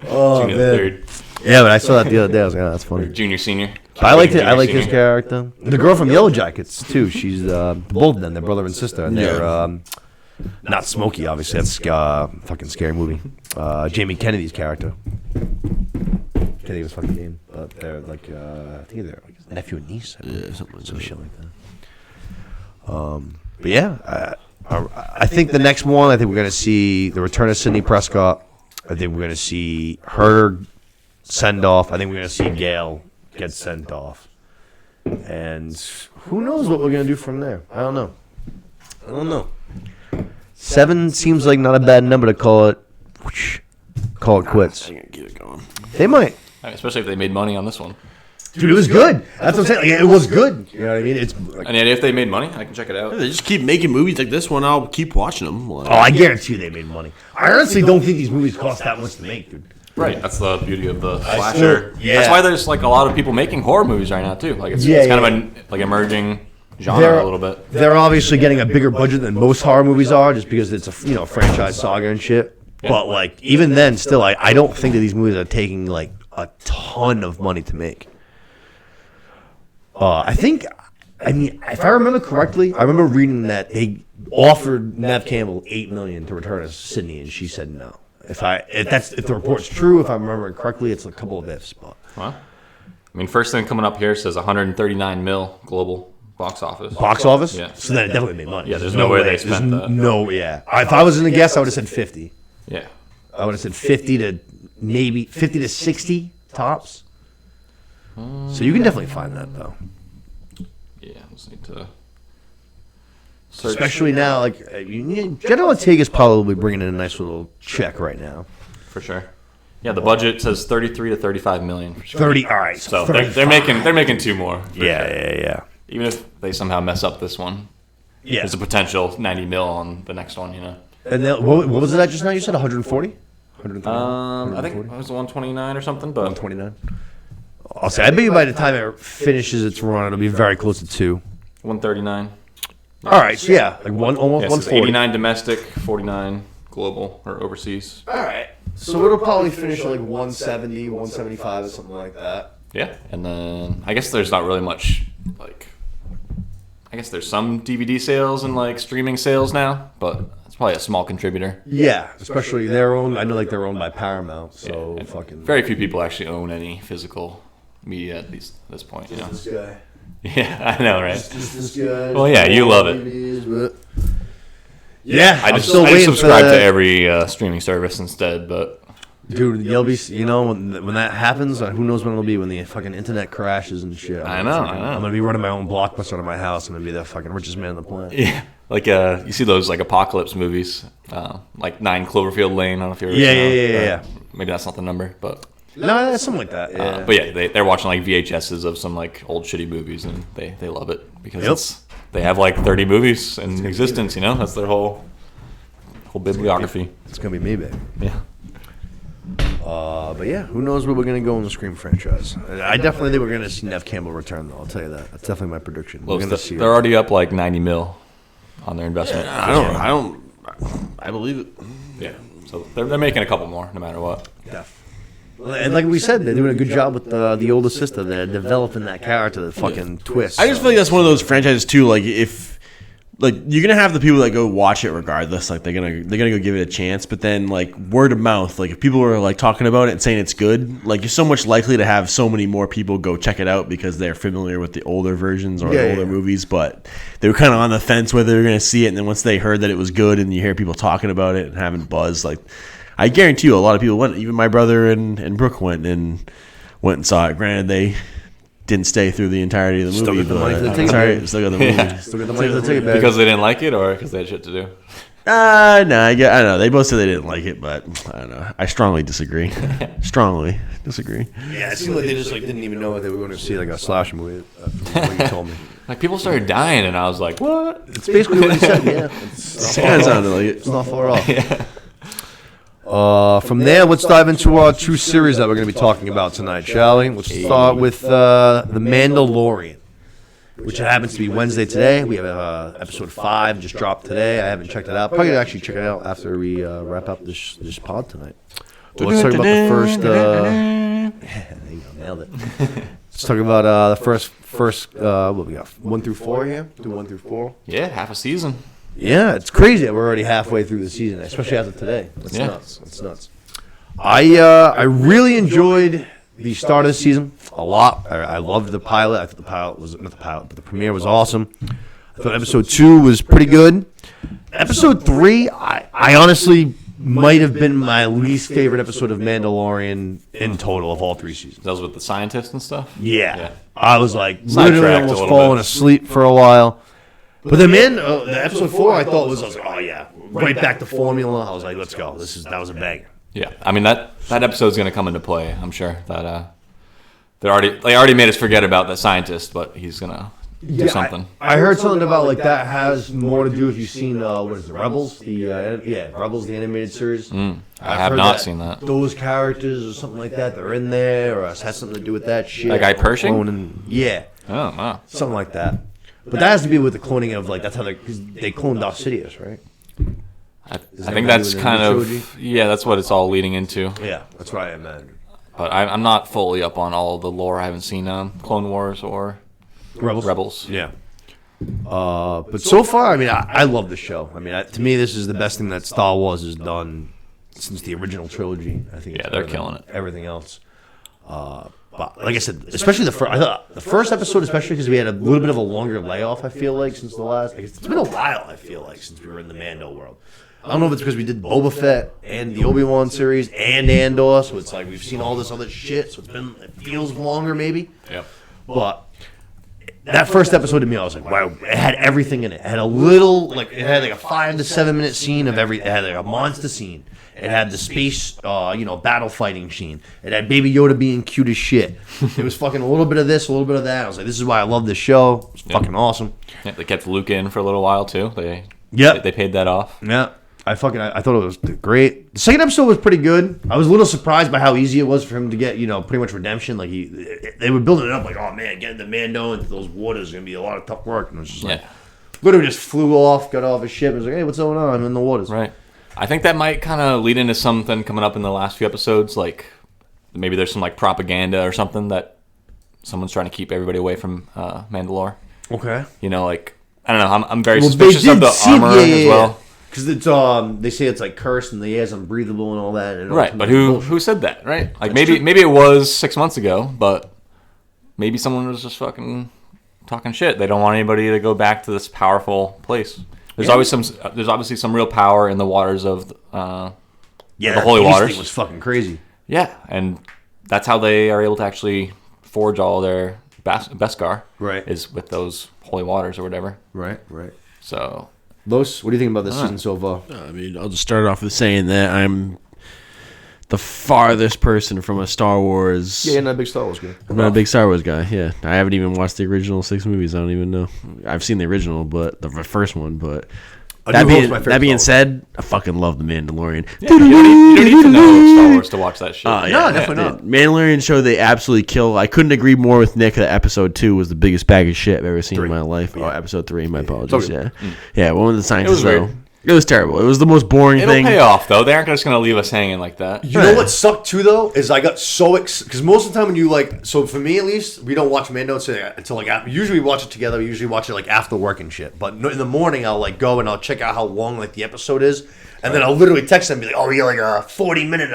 Oh, Junior man. the Third. Yeah, but I saw that the other day. I was like, oh, that's funny. Junior Senior. I liked it. I like his character. The girl from YellowJackets too. She's both of them. They're brother and sister, and they're not Smokey. Obviously, that's fucking scary movie. Jamie Kennedy's character. Kennedy was fucking game, but they're like I think they're like nephew and niece. Some shit like that. But yeah, I think the next one. I think we're gonna see the return of Sidney Prescott. I think we're gonna see her send off. I think we're gonna see Gail get sent off, and who knows what we're gonna do from there? I don't know. 7 seems like not a bad number to call it quits. I'm gonna get it going. They might, especially if they made money on this one. Dude, it was good. That's what I'm saying. Like, it was good. You know what I mean? It's like, and if they made money, I can check it out. They just keep making movies like this one. I'll keep watching them. Oh, I guarantee you they made money. I honestly don't think these movies cost that much to make, dude. Right, that's the beauty of the slasher. That's why there's like a lot of people making horror movies right now too. Like it's kind of an emerging genre a little bit. They're obviously getting a bigger budget than most horror movies are, just because it's a franchise saga and shit. Yeah. But like even then, still, I don't think that these movies are taking like a ton of money to make. If I remember correctly, I remember reading that they offered Nev Campbell $8 million to return as Sydney, and she said no. If the report's true, if I'm remembering correctly, it's a couple of ifs. But well, I mean, first thing coming up here says 139 mil global box office. Box office? Yeah. So then it definitely made money. Yeah, there's no way they spent that. No, yeah. If I was going to guess, I would have said 50. Yeah. I would have said 50 to 60 tops. So you can definitely find that, though. Yeah, just need to search. Especially now, like, Jenna Ortega's probably bringing in a nice little check right now. For sure. Yeah, the budget says 33 to 35 million. For sure. 30, all right. So they're making two more. Yeah. Even if they somehow mess up this one, there's a potential 90 mil on the next one, you know. And then, what was that just now? You said 140? 130? I think it was 129 or something, but 129. I'll say, I bet you by the time it finishes its run, it'll be very close to 2. 139. All right, so yeah, like almost 140. 89 domestic, 49 global or overseas. All right. So it'll probably finish at like 170, 175 or something like that. Yeah, and then I guess there's not really much, like, I guess there's some DVD sales and like streaming sales now, but it's probably a small contributor. Yeah, especially their own. I know like they're owned by Paramount, so fucking. Very few people actually own any physical media at this point. You know. This guy. Yeah, I know, right? This guy. Well, yeah, you love it. DVDs, yeah, I just subscribe to every streaming service instead, but. Dude, you'll be, you know, when that happens, who knows when it'll be, when the fucking internet crashes and shit. I know. I'm going to be running my own Blockbuster out of my house. I'm going to be the fucking richest man on the planet. Yeah. Like, you see those, like, apocalypse movies, like 9 Cloverfield Lane. I don't know if you're Yeah. Maybe that's not the number, but. No, something like that, yeah. But yeah, they're watching, like, VHSs of some, like, old shitty movies, and they love it because they have, like, 30 movies in existence, you know? That's their whole bibliography. It's going to be me, baby. Yeah. But yeah, who knows where we're going to go in the Scream franchise. I definitely think we're going to see Nev Campbell return, though. I'll tell you that. That's definitely my prediction. Well, they're already up like 90 mil on their investment. I believe it. Yeah. So they're making a couple more, no matter what. Yeah. And like we said, they're doing a good job with the older sister. They're developing that character, the fucking twist. I just feel like that's one of those franchises too. Like like you're gonna have the people that go watch it regardless. Like they're gonna go give it a chance. But then like word of mouth, like if people are like talking about it and saying it's good, like you're so much likely to have so many more people go check it out because they're familiar with the older versions or the older movies. But they were kind of on the fence whether they were gonna see it. And then once they heard that it was good, and you hear people talking about it and having buzz, like I guarantee you, a lot of people went. Even my brother and Brooke went and saw it. Granted, they didn't stay through the entirety of the movie. Still got the money for the ticket. Still got the movie. Still got the money for the ticket, baby. Because they didn't like it, or because they had shit to do? No, I don't know. They both said they didn't like it, but I don't know. I strongly disagree. Strongly disagree. Yeah, it seemed like they just like didn't even know what they were going to see, like a slasher movie. What you told me. Like people started dying, and I was like, "What?" It's basically what you said. Yeah, it's Kind of sounded like it. It's not far off. From there, let's dive into our 2 series that we're going to be talking about tonight, shall we? Let's start with The Mandalorian, which happens to be Wednesday today. We have episode 5 just dropped today. I haven't checked it out. Probably gonna actually check it out after we wrap up this pod tonight. Well, let's talk about the first. There you go, nailed it. Let's talk about the first. What we got? 1 through 4 here. Do 1 through 4. Yeah, half a season. Yeah, it's crazy that we're already halfway through the season, especially as of today. That's nuts. It's nuts. I really enjoyed the start of the season a lot. I loved the pilot. I thought the pilot was not the pilot, but the premiere was awesome. I thought episode 2 was pretty good. Episode 3, I honestly might have been my least favorite episode of Mandalorian in total of all 3 seasons. That was with the scientists and stuff. Yeah. I was like literally Sidetracked almost a little falling bit. asleep for a while. But then, man, the episode 4, I was like, oh yeah, right back to formula. I was like, let's go. That was a banger. Yeah, I mean that episode's gonna come into play. I'm sure that they already made us forget about the scientist, but he's gonna do something. I heard something about like that has more to do if you've seen what is it, Rebels? Rebels, the animated series. I have not seen that. Those characters or something like that, they're in there, or it has something to do with that shit. That guy Pershing? Yeah. Oh wow. Something like that. But that has to be with the cloning of like that's how they cloned Darth Sidious, right? I think that's kind of that's what it's all leading into. Yeah, that's what I imagine. But I'm not fully up on all the lore. I haven't seen Clone Wars or Rebels. Yeah. But so far, I mean, I love the show. I mean, to me, this is the best thing that Star Wars has done since the original trilogy. I think. Yeah, they're killing it. Everything else. But like I said, especially the first episode, especially because we had a little bit of a longer layoff. I feel like since the last, it's been a while. I feel like since we were in the Mando world. I don't know if it's because we did Boba Fett and the Obi-Wan series and Andor, so it's like we've seen all this other shit. So it feels longer maybe. Yep. But that first episode to me, I was like, wow, it had everything in it. It had a little, it had like a 5 to 7 minute scene of it had like a monster scene. It had the space, battle fighting scene. It had Baby Yoda being cute as shit. It was fucking a little bit of this, a little bit of that. I was like, this is why I love this show. It's fucking awesome. Yeah, they kept Luke in for a little while too. They paid that off. Yeah. I thought it was great. The second episode was pretty good. I was a little surprised by how easy it was for him to get, pretty much redemption. Like they were building it up like, oh man, getting the Mando into those waters is gonna be a lot of tough work. And it was just like, literally just flew off, got off his ship, and was like, hey, what's going on? I'm in the waters. Right. I think that might kind of lead into something coming up in the last few episodes. Like maybe there's some like propaganda or something that someone's trying to keep everybody away from Mandalore. Okay. I don't know. I'm very suspicious of the armor as well. Because it's they say it's like cursed and the air's unbreathable and all that. And right, but who said that? Right, like maybe it was 6 months ago, but maybe someone was just fucking talking shit. They don't want anybody to go back to this powerful place. There's obviously some real power in the waters of the holy waters. Thing was fucking crazy. Yeah, and that's how they are able to actually forge all their Beskar. Right, is with those holy waters or whatever. Right. So. Los, what do you think about this season so far? I mean, I'll just start off with saying that I'm the farthest person from a Star Wars. Yeah, you're not a big Star Wars guy. I'm not a big Star Wars guy, yeah. I haven't even watched the original 6 movies. I don't even know. I've seen the original, but the first one, but... That being said, I fucking love The Mandalorian. Yeah, you don't need to know Star Wars to watch that shit. No, definitely not. Mandalorian show, they absolutely kill. I couldn't agree more with Nick that episode 2 was the biggest bag of shit I've ever seen in my life. Yeah. Oh, episode 3, my apologies. Yeah, one of the scientists, though. It was terrible. It was the most boring thing. It'll pay off, though. They aren't just going to leave us hanging like that. You know what sucked, too, though? Is I got so excited. Because most of the time when you, so for me, at least, we don't watch Mando until, usually we watch it together. We usually watch it, after work and shit. But in the morning, I'll, go and I'll check out how long, the episode is. And then I'll literally text them and be like, oh, we got, a 40-minute...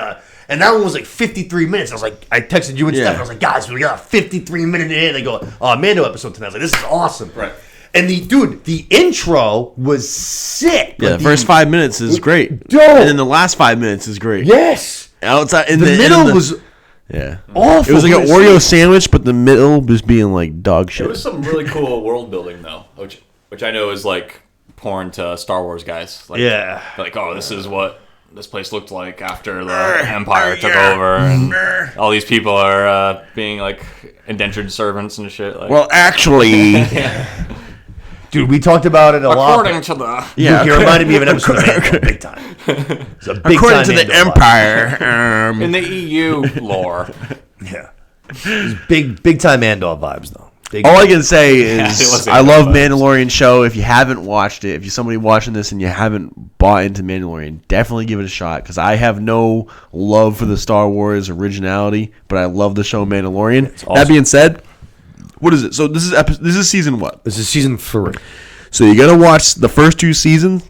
And that one was, 53 minutes. I was like, I texted you and Steph. I was like, guys, we got a 53-minute in. They go, Mando episode tonight. I was like, this is awesome. Right. And the intro was sick. Yeah, the first 5 minutes is great. Dope. And then the last 5 minutes is great. Yes. Outside in the middle was awful. It was like an Oreo sandwich, but the middle was being dog shit. It was some really cool world building though, which I know is porn to Star Wars guys. This is what this place looked like after the Empire took over, and all these people are being indentured servants and shit. Well, actually. Dude, we talked about it a lot. According to the... Yeah, it reminded me of an episode of Mando, big time. It's a big According to the Empire. In the EU lore. Yeah. It's big time Andor vibes, though. All I can say is I love Mandalorian show. If you haven't watched it, if you're somebody watching this and you haven't bought into Mandalorian, definitely give it a shot, because I have no love for the Star Wars originality, but I love the show Mandalorian. Awesome. That being said... What is it? So this is season what? This is season 3. So you gotta watch the first 2 seasons,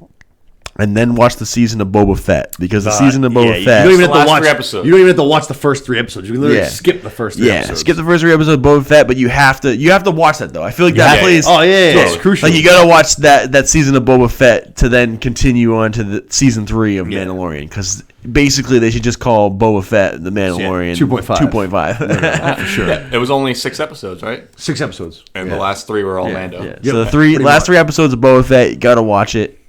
and then watch the season of Boba Fett, because the season of Boba Fett. You don't even have to watch 3 episodes. You don't even have to watch the first 3 episodes. You can literally skip the first 3 episodes. Skip the first 3 episodes of Boba Fett, but you have to watch that though. I feel like that plays. Oh yeah, it's crucial. You gotta watch that season of Boba Fett to then continue on to the season 3 of Mandalorian, because basically they should just call Boba Fett the Mandalorian 2.5. For sure. Yeah, it was only 6 episodes, right? 6 episodes, and the last 3 were all Mando. Yeah. So the last 3 episodes of Boba Fett, you gotta watch it.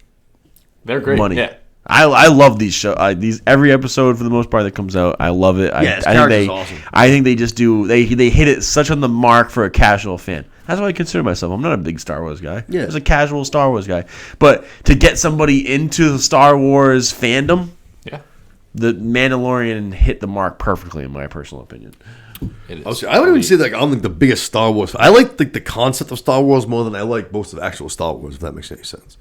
They're great. Money. Yeah. I love these shows. Every episode for the most part that comes out, I love it. Yeah, awesome. I think they just do. They hit it such on the mark for a casual fan. That's what I consider myself. I'm not a big Star Wars guy. Yeah, I'm just a casual Star Wars guy. But to get somebody into the Star Wars fandom, the Mandalorian hit the mark perfectly, in my personal opinion. I would even say I'm the biggest Star Wars. I like the concept of Star Wars more than I like most of the actual Star Wars. If that makes any sense.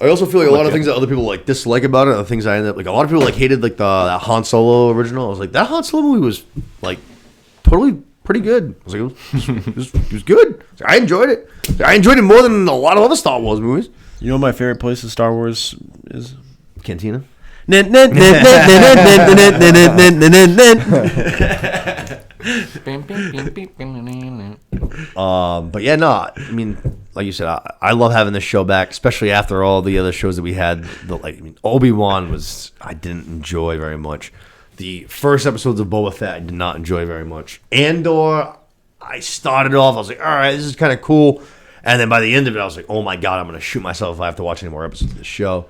I also feel like a lot of things that other people like dislike about it are the things I ended up like. A lot of people like hated like that Han Solo original. I was like, that Han Solo movie was like totally pretty good. I was like, it was good. I enjoyed it. I enjoyed it more than a lot of other Star Wars movies. You know what my favorite place in Star Wars is? Cantina. But yeah, no. I mean, like you said, I love having this show back, especially after all the other shows that we had. Obi-Wan I didn't enjoy very much. The first episodes of Boba Fett I did not enjoy very much. Andor, I started off, I was like, all right, this is kind of cool. And then by the end of it, I was like, oh my God, I'm going to shoot myself if I have to watch any more episodes of this show.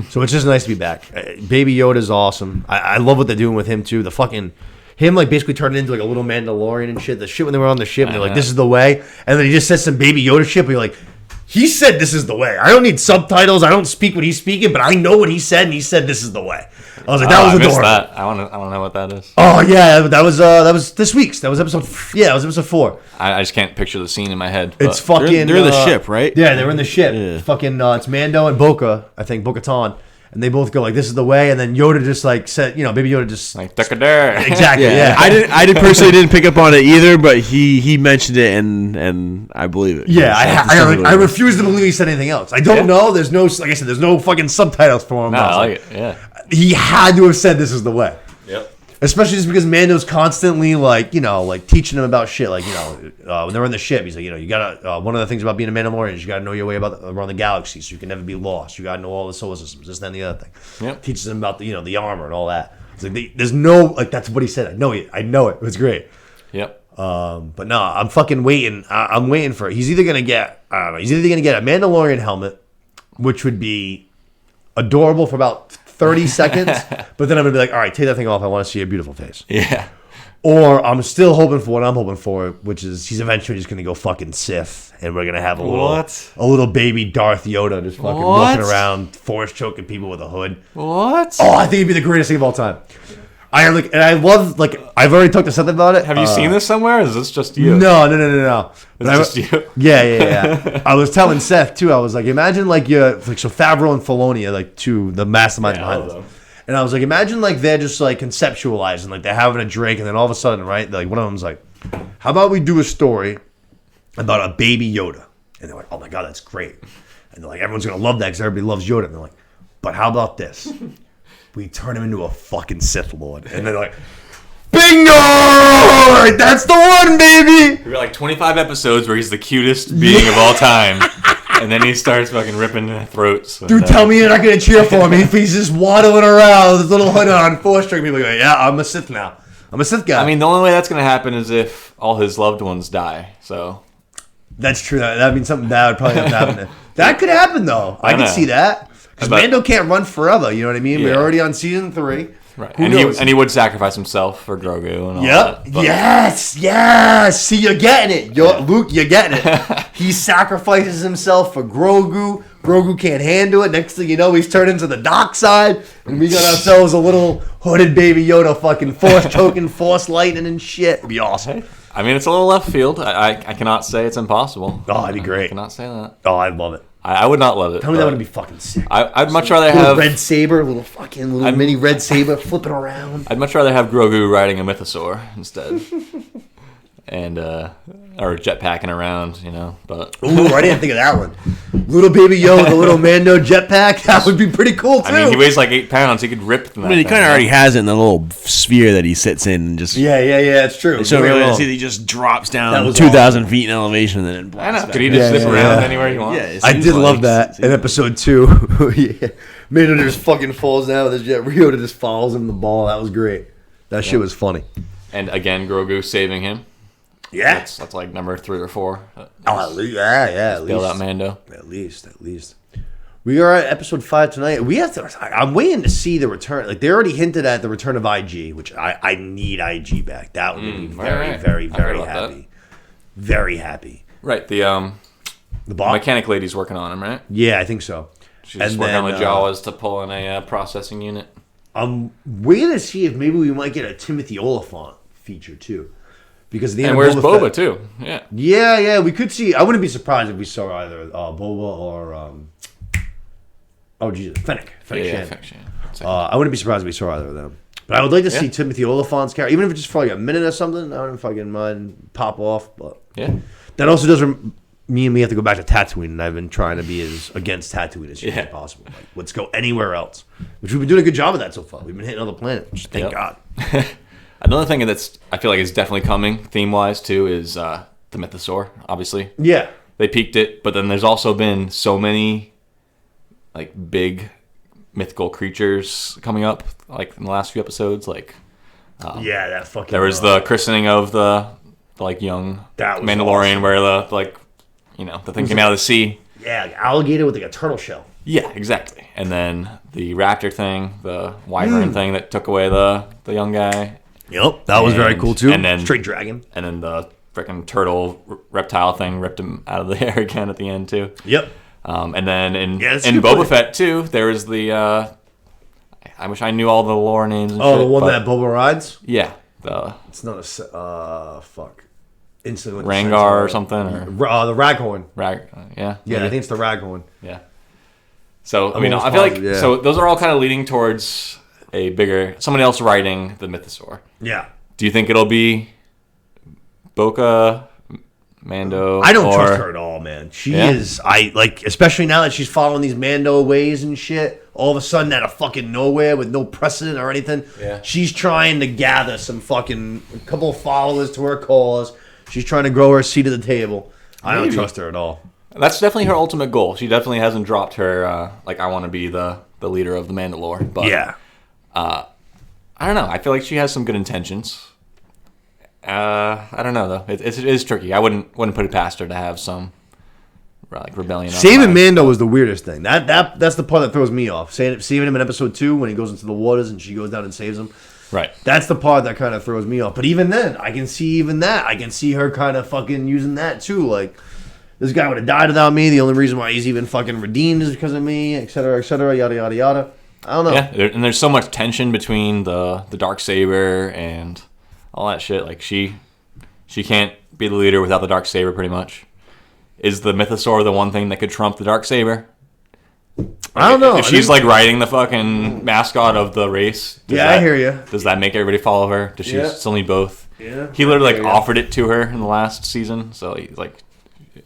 So it's just nice to be back. Baby Yoda's awesome. I love what they're doing with him too. The fucking him like basically turning into like a little Mandalorian and shit. The shit when they were on the ship, and they're like, "This is the way," and then he just says some Baby Yoda shit. But you're like, he said, "This is the way." I don't need subtitles. I don't speak what he's speaking, but I know what he said, and he said, "This is the way." I was like, "That was adorable." That. I want to know what that is. Oh yeah, that was this week's. That was episode. Yeah, it was episode 4. I just can't picture the scene in my head. It's fucking. They're in the ship, right? Yeah, they're in the ship. Yeah. Fucking. It's Mando and Bo-Katan. And they both go like, "This is the way," and then Yoda just like said, Baby Yoda just like exactly. Yeah. I personally didn't pick up on it either, but he mentioned it and I believe it. Yeah, I refuse to believe he said anything else. I don't know. There's no, like I said, there's no fucking subtitles for him. No, I like it. Yeah. He had to have said, "This is the way." Yep. Especially just because Mando's constantly like teaching him about shit. Like when they're in the ship, he's like, you gotta. One of the things about being a Mandalorian is you gotta know your way around the galaxy, so you can never be lost. You gotta know all the solar systems. This, and then the other thing. Yep. Teaches him about the armor and all that. It's like there's no like that's what he said. I know it. It was great. Yep. But no, I'm fucking waiting. I'm waiting for it. He's either gonna get He's either gonna get a Mandalorian helmet, which would be adorable for about 30 seconds, but then I'm gonna be like, all right, take that thing off. I want to see a beautiful face. Yeah. Or I'm still hoping for what I'm hoping for, which is he's eventually just gonna go fucking Sith, and we're gonna have a little baby Darth Yoda just fucking walking around, force choking people with a hood. What? Oh, I think it'd be the greatest thing of all time. I love I've already talked to Seth about it. Have you seen this somewhere? Or is this just you? No. It's just you. Yeah. I was telling Seth too. I was like, imagine so Favreau and Filoni are like two the masterminds behind this. And I was like, imagine like they're just like conceptualizing, like they're having a drink, and then all of a sudden, right? Like one of them's like, how about we do a story about a baby Yoda? And they're like, oh my God, that's great. And they're like, everyone's gonna love that because everybody loves Yoda. And they're like, but how about this? We turn him into a fucking Sith Lord. And they're like, bingo! That's the one, baby! There were like 25 episodes where he's the cutest being of all time. And then he starts fucking ripping throats. Dude, tell me you're not going to cheer for him if he's just waddling around with his little hood on, force-choking people. Like, yeah, I'm a Sith now. I'm a Sith guy. I mean, the only way that's going to happen is if all his loved ones die. So that's true. That means something bad would probably have to happen. That could happen, though. I can see that. Because Mando can't run forever, you know what I mean? Yeah. We're already on season 3. Right. And he would sacrifice himself for Grogu and all that. But. Yes. See, you're getting it. Luke, you're getting it. He sacrifices himself for Grogu. Grogu can't handle it. Next thing you know, he's turned into the dark side. And we got ourselves a little hooded baby Yoda fucking force choking, force lightning and shit. It'd be awesome. I mean, it's a little left field. I cannot say it's impossible. Oh, that'd be great. I cannot say that. Oh, I'd love it. I would not love it. Tell me that would be fucking sick. I'd much rather have red saber, little mini red saber flipping around. I'd much rather have Grogu riding a mythosaur instead, and or jetpacking around, But ooh, I didn't think of that one. Little baby Yoda with a little Mando jetpack. That would be pretty cool too. I mean, he weighs like 8 pounds. He could rip them. I mean, he kind of already has it in the little sphere that he sits in, and just yeah, it's true. So really, see, he just drops down 2,000 feet in elevation, and then it blasts. I know. Could he just zip around anywhere he wants? Yeah, I did love that in episode 2. Yeah. Mando just fucking falls down with his jet. Yoda just falls in the ball. That was great. That shit was funny. And again, Grogu saving him. Yeah, that's like number 3 or 4. At least, at least. Bailed out Mando. At least. We are at episode 5 tonight. We have to. I'm waiting to see the return. Like they already hinted at the return of IG, which I need IG back. That would make me very happy. That. Very happy. Right. The mechanic lady's working on him, right? Yeah, I think so. She's just working on the Jawas to pull in a processing unit. I'm waiting to see if maybe we might get a Timothy Oliphant feature too. Because the and where's Boba too? Yeah. Yeah. We could see. I wouldn't be surprised if we saw either Boba or Oh, Jesus. Fennec Shan. Fennec Shan. I wouldn't be surprised if we saw either of them. But I would like to see Timothy Oliphant's character, even if it's just for like a minute or something. I wouldn't fucking mind pop off. But that also does me and me have to go back to Tatooine, and I've been trying to be as against Tatooine as possible. Like, let's go anywhere else, which we've been doing a good job of that so far. We've been hitting other planets. Thank God. Another thing that's I feel like is definitely coming theme wise too is the Mythosaur. Obviously, they peaked it, but then there's also been so many like big mythical creatures coming up, like in the last few episodes. Like, that fucking. There was the christening of the like young Mandalorian, awesome. Where the like. You know, the thing came out of the sea. Yeah, like alligator with like a turtle shell. Yeah, exactly. And then the raptor thing, the wyvern thing that took away the young guy. Yep, that was very cool too. And then straight dragon. And then the freaking turtle reptile thing ripped him out of the air again at the end too. Yep. And then in Boba Fett too, there was the. I wish I knew all the lore names. And shit, the one that Boba rides. Yeah. It's not a fuck. Rangar or something, or the Raghorn. Yeah, I think it's the Raghorn. Yeah. So I mean, I feel like so those are all kind of leading towards a bigger somebody else writing the Mythosaur. Yeah. Do you think it'll be Boca, Mando? I don't trust her at all, man. She is. I like, especially now that she's following these Mando ways and shit. All of a sudden, out of fucking nowhere, with no precedent or anything, she's trying to gather some fucking a couple of followers to her cause. She's trying to grow her seat at the table. I don't trust her at all. That's definitely her ultimate goal. She definitely hasn't dropped her, like, I want to be the leader of the Mandalore. But, I don't know. I feel like she has some good intentions. I don't know, though. It is tricky. I wouldn't put it past her to have some, like, rebellion. Saving Mando was the weirdest thing. That's the part that throws me off. Saving him in episode 2 when he goes into the waters and she goes down and saves him. Right. That's the part that kind of throws me off. But even then, I can see that. I can see her kind of fucking using that too. Like, this guy would have died without me. The only reason why he's even fucking redeemed is because of me, et cetera, yada, yada, yada. I don't know. Yeah, and there's so much tension between the Darksaber and all that shit. Like, she can't be the leader without the Darksaber, pretty much. Is the Mythosaur the one thing that could trump the Darksaber? I don't know. If she's like riding the fucking mascot of the race, I hear you. Does that make everybody follow her? Does she still need both? Yeah. He literally offered it to her in the last season, so he's like,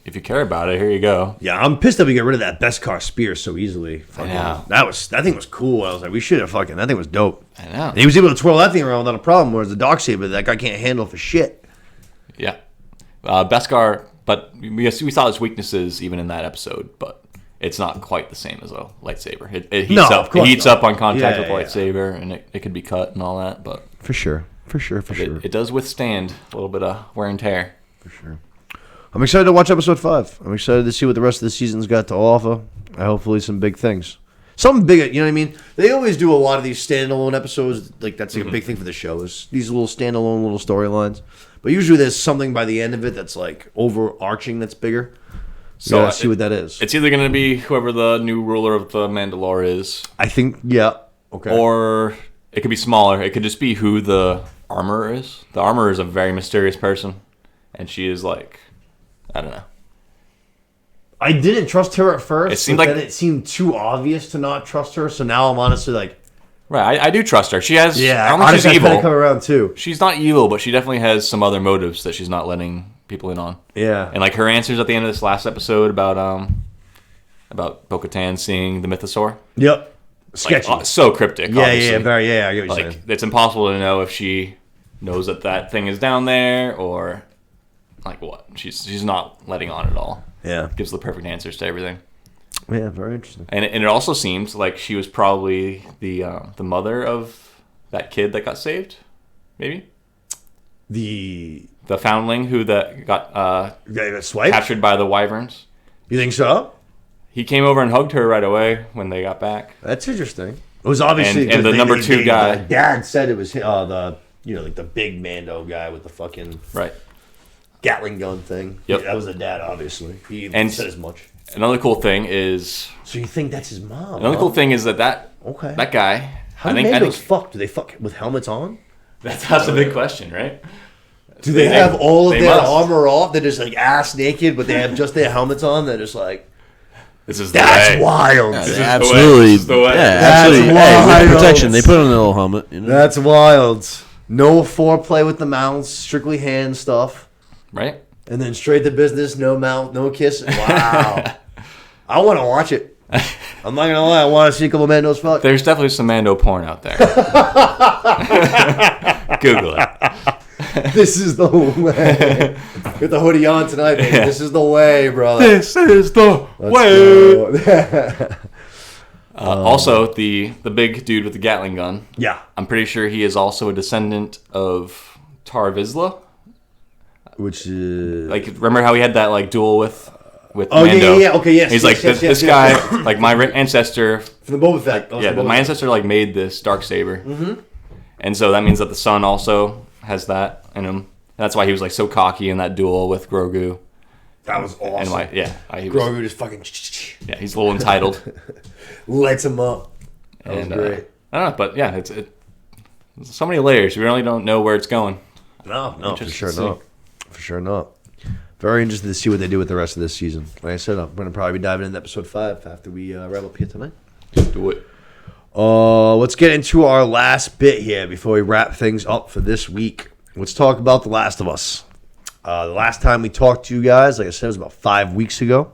if you care about it, here you go. Yeah, I'm pissed that we get rid of that Beskar spear so easily. I know. That thing was cool. I was like, we should have that thing was dope. I know. And he was able to twirl that thing around without a problem, whereas the Darksaber, that guy can't handle for shit. Yeah. Beskar, but we saw his weaknesses even in that episode, but it's not quite the same as a lightsaber. It heats up. It heats up on contact with lightsaber, and it could be cut and all that. But for sure. It does withstand a little bit of wear and tear. For sure. I'm excited to watch episode 5. I'm excited to see what the rest of the season's got to offer. Hopefully some big things. Something big, you know what I mean? They always do a lot of these standalone episodes. Like, that's like a big thing for the show, is these little standalone little storylines. But usually there's something by the end of it that's like overarching that's bigger. So let's see what that is. It's either going to be whoever the new ruler of the Mandalore is. I think, yeah. Okay. Or it could be smaller. It could just be who the armorer is. The armorer is a very mysterious person. And she is like, I don't know. I didn't trust her at first. It seemed then it seemed too obvious to not trust her. So now I'm honestly like, right, I do trust her. She has. Yeah, I don't think she's evil. Come around too. She's not evil, but she definitely has some other motives that she's not letting people in on. Yeah, and like her answers at the end of this last episode about Bo-Katan seeing the Mythosaur. Yep, sketchy, like, so cryptic. Yeah, obviously. I get what you're like, saying. It's impossible to know if she knows that thing is down there or like what. She's not letting on at all. Yeah, gives the perfect answers to everything. Yeah, very interesting. And it also seems like she was probably the mother of that kid that got saved, maybe. The foundling who got swiped? Captured by the wyverns. You think so? He came over and hugged her right away when they got back. That's interesting. It was obviously and the number 2 guy. The dad said it was like the big Mando guy with the fucking Gatling gun thing. Yep. That was the dad, obviously. He said as much. Another cool thing is. So you think that's his mom? Another cool thing is that guy. How do Mandos fuck? Do they fuck with helmets on? That's a big question, right? Do they have all of their armor off? They're just like ass naked, but they have just their helmets on. They're just like, This is the That's way. wild. This is the Absolutely. way. This is the way. Yeah, That's absolutely. Hey, wild. with protection, they put on a little helmet. You know? That's wild. No foreplay with the mounts, strictly hand stuff. Right? And then straight to business, no mount, no kissing. Wow. I want to watch it. I'm not going to lie. I want to see a couple Mandos fuck. There's definitely some Mando porn out there. Google it. This is the way. With the hoodie on tonight, baby. Yeah. This is the way, brother. This is the way. Also, the big dude with the Gatling gun. Yeah. I'm pretty sure he is also a descendant of Tar Vizsla. Which is... Like, remember how he had that like duel with Oh, Mando? yeah. Okay, yes. He's yes, like, yes, this yes, guy, yes. like my ancestor. From the Boba Fett. Yeah, my ancestor like made this Darksaber. Mm-hmm. And so that means that the son also has that in him. That's why he was like so cocky in that duel with Grogu. That was awesome. And he was, Grogu just fucking... yeah, he's a little entitled. Lights him up. That was And great. I don't know, but yeah, it's so many layers. We really don't know where it's going. No, for Interesting sure to see. not. For sure not. Very interested to see what they do with the rest of this season. Like I said, I'm going to probably be diving into episode 5 after we wrap up here tonight. Do it. Let's get into our last bit here before we wrap things up for this week. Let's talk about The Last of Us. The last time we talked to you guys, like I said, was about 5 weeks ago.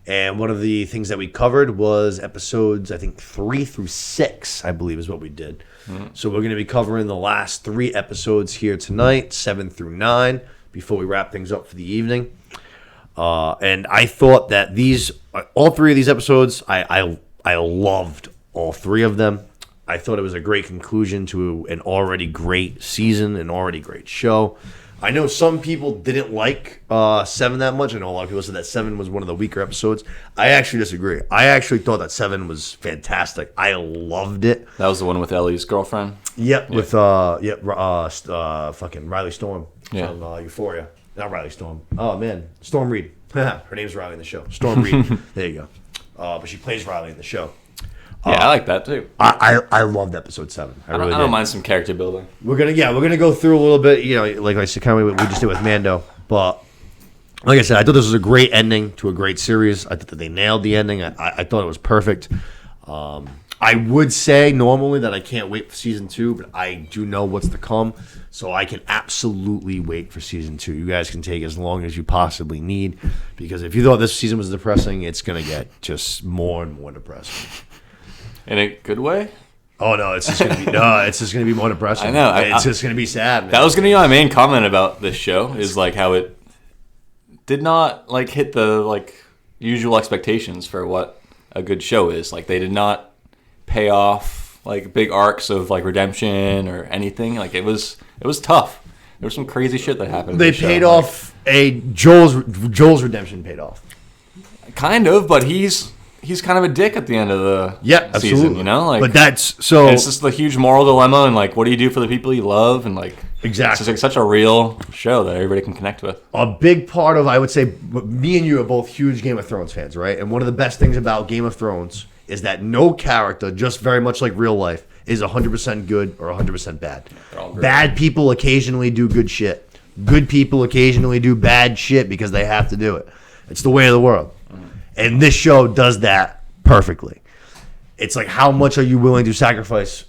And one of the things that we covered was episodes, I think, 3 through 6, I believe is what we did. Mm-hmm. So we're going to be covering the last 3 episodes here tonight, 7 through 9, before we wrap things up for the evening. And I thought that all 3 of these episodes, I loved all 3 of them. I thought it was a great conclusion to an already great season, an already great show. I know some people didn't like 7 that much. I know a lot of people said that 7 was one of the weaker episodes. I actually disagree. I actually thought that 7 was fantastic. I loved it. That was the one with Ellie's girlfriend. Yep, with fucking Riley Storm from Euphoria. Not Riley Storm. Oh man, Storm Reed. Her name's Riley in the show. Storm Reed. There you go. But she plays Riley in the show. Yeah, I like that too. I loved episode 7. I don't mind some character building. We're gonna go through a little bit. You know, like I said, kind of what we just did with Mando. But like I said, I thought this was a great ending to a great series. I thought that they nailed the ending. I thought it was perfect. I would say normally that I can't wait for season 2, but I do know what's to come, so I can absolutely wait for season 2. You guys can take as long as you possibly need, because if you thought this season was depressing, it's gonna get just more and more depressing. In a good way? Oh no, it's just gonna be more depressing. I know. It's just gonna be sad, man. That was gonna be my main comment about this show, is like how it did not like hit the like usual expectations for what a good show is. Like they did not pay off like big arcs of like redemption or anything. Like it was tough. There was some crazy shit that happened. They paid off Joel's redemption paid off. Kind of, but he's kind of a dick at the end of the season, absolutely. you know? Like, but that's so. It's just the huge moral dilemma, and like, what do you do for the people you love, and like, exactly. It's just like such a real show that everybody can connect with. A big part of, I would say, me and you are both huge Game of Thrones fans, right? And one of the best things about Game of Thrones is that no character, just very much like real life, is 100% good or 100% bad. Bad people occasionally do good shit. Good people occasionally do bad shit because they have to do it. It's the way of the world. And this show does that perfectly. It's like, how much are you willing to sacrifice,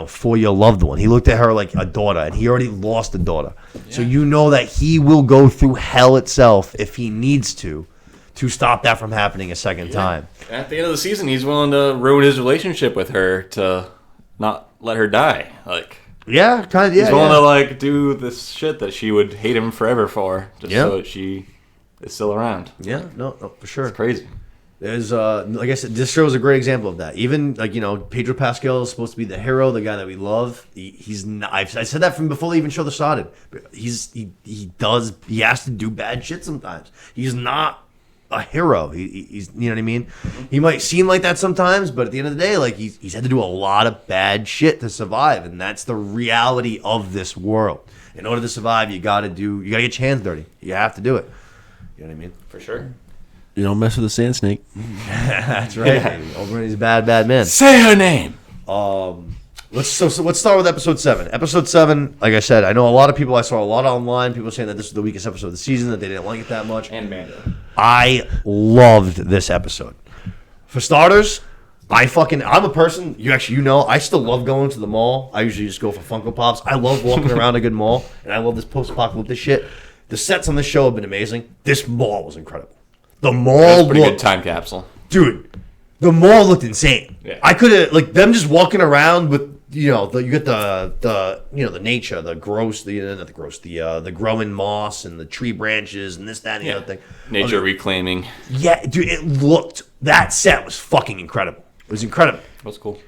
for your loved one? He looked at her like a daughter, and he already lost a daughter. Yeah. So you know that he will go through hell itself if he needs to stop that from happening a second time. At the end of the season, he's willing to ruin his relationship with her to not let her die. Like, yeah, kind of. Yeah, he's willing to like do this shit that she would hate him forever for, just so that she is still around. Yeah, no, for sure. It's crazy. There's like I said, this show is a great example of that. Even like Pedro Pascal is supposed to be the hero, the guy that we love. He's not. I said that from before they even show the started. He has to do bad shit sometimes. He's not a hero. He's you know what I mean. He might seem like that sometimes, but at the end of the day, like he's had to do a lot of bad shit to survive, and that's the reality of this world. In order to survive, you gotta get your hands dirty. You have to do it. You know what I mean? For sure. You don't mess with a sand snake. That's right. Yeah. Oberyn's a bad man. Say her name. Let's start with episode 7. Episode 7, like I said, I know a lot of people. I saw a lot online. People saying that this was the weakest episode of the season, that they didn't like it that much. And Mando. I loved this episode. For starters, I'm a person, I still love going to the mall. I usually just go for Funko Pops. I love walking around a good mall, and I love this post-apocalyptic shit. The sets on this show have been amazing. This mall was incredible. The mall was pretty good time capsule. Dude, the mall looked insane. Yeah. I could have, like, them just walking around with, you get the nature, the growing moss and the tree branches and this, that, and the other thing. Nature reclaiming. Yeah, dude, that set was fucking incredible. It was incredible. That's cool.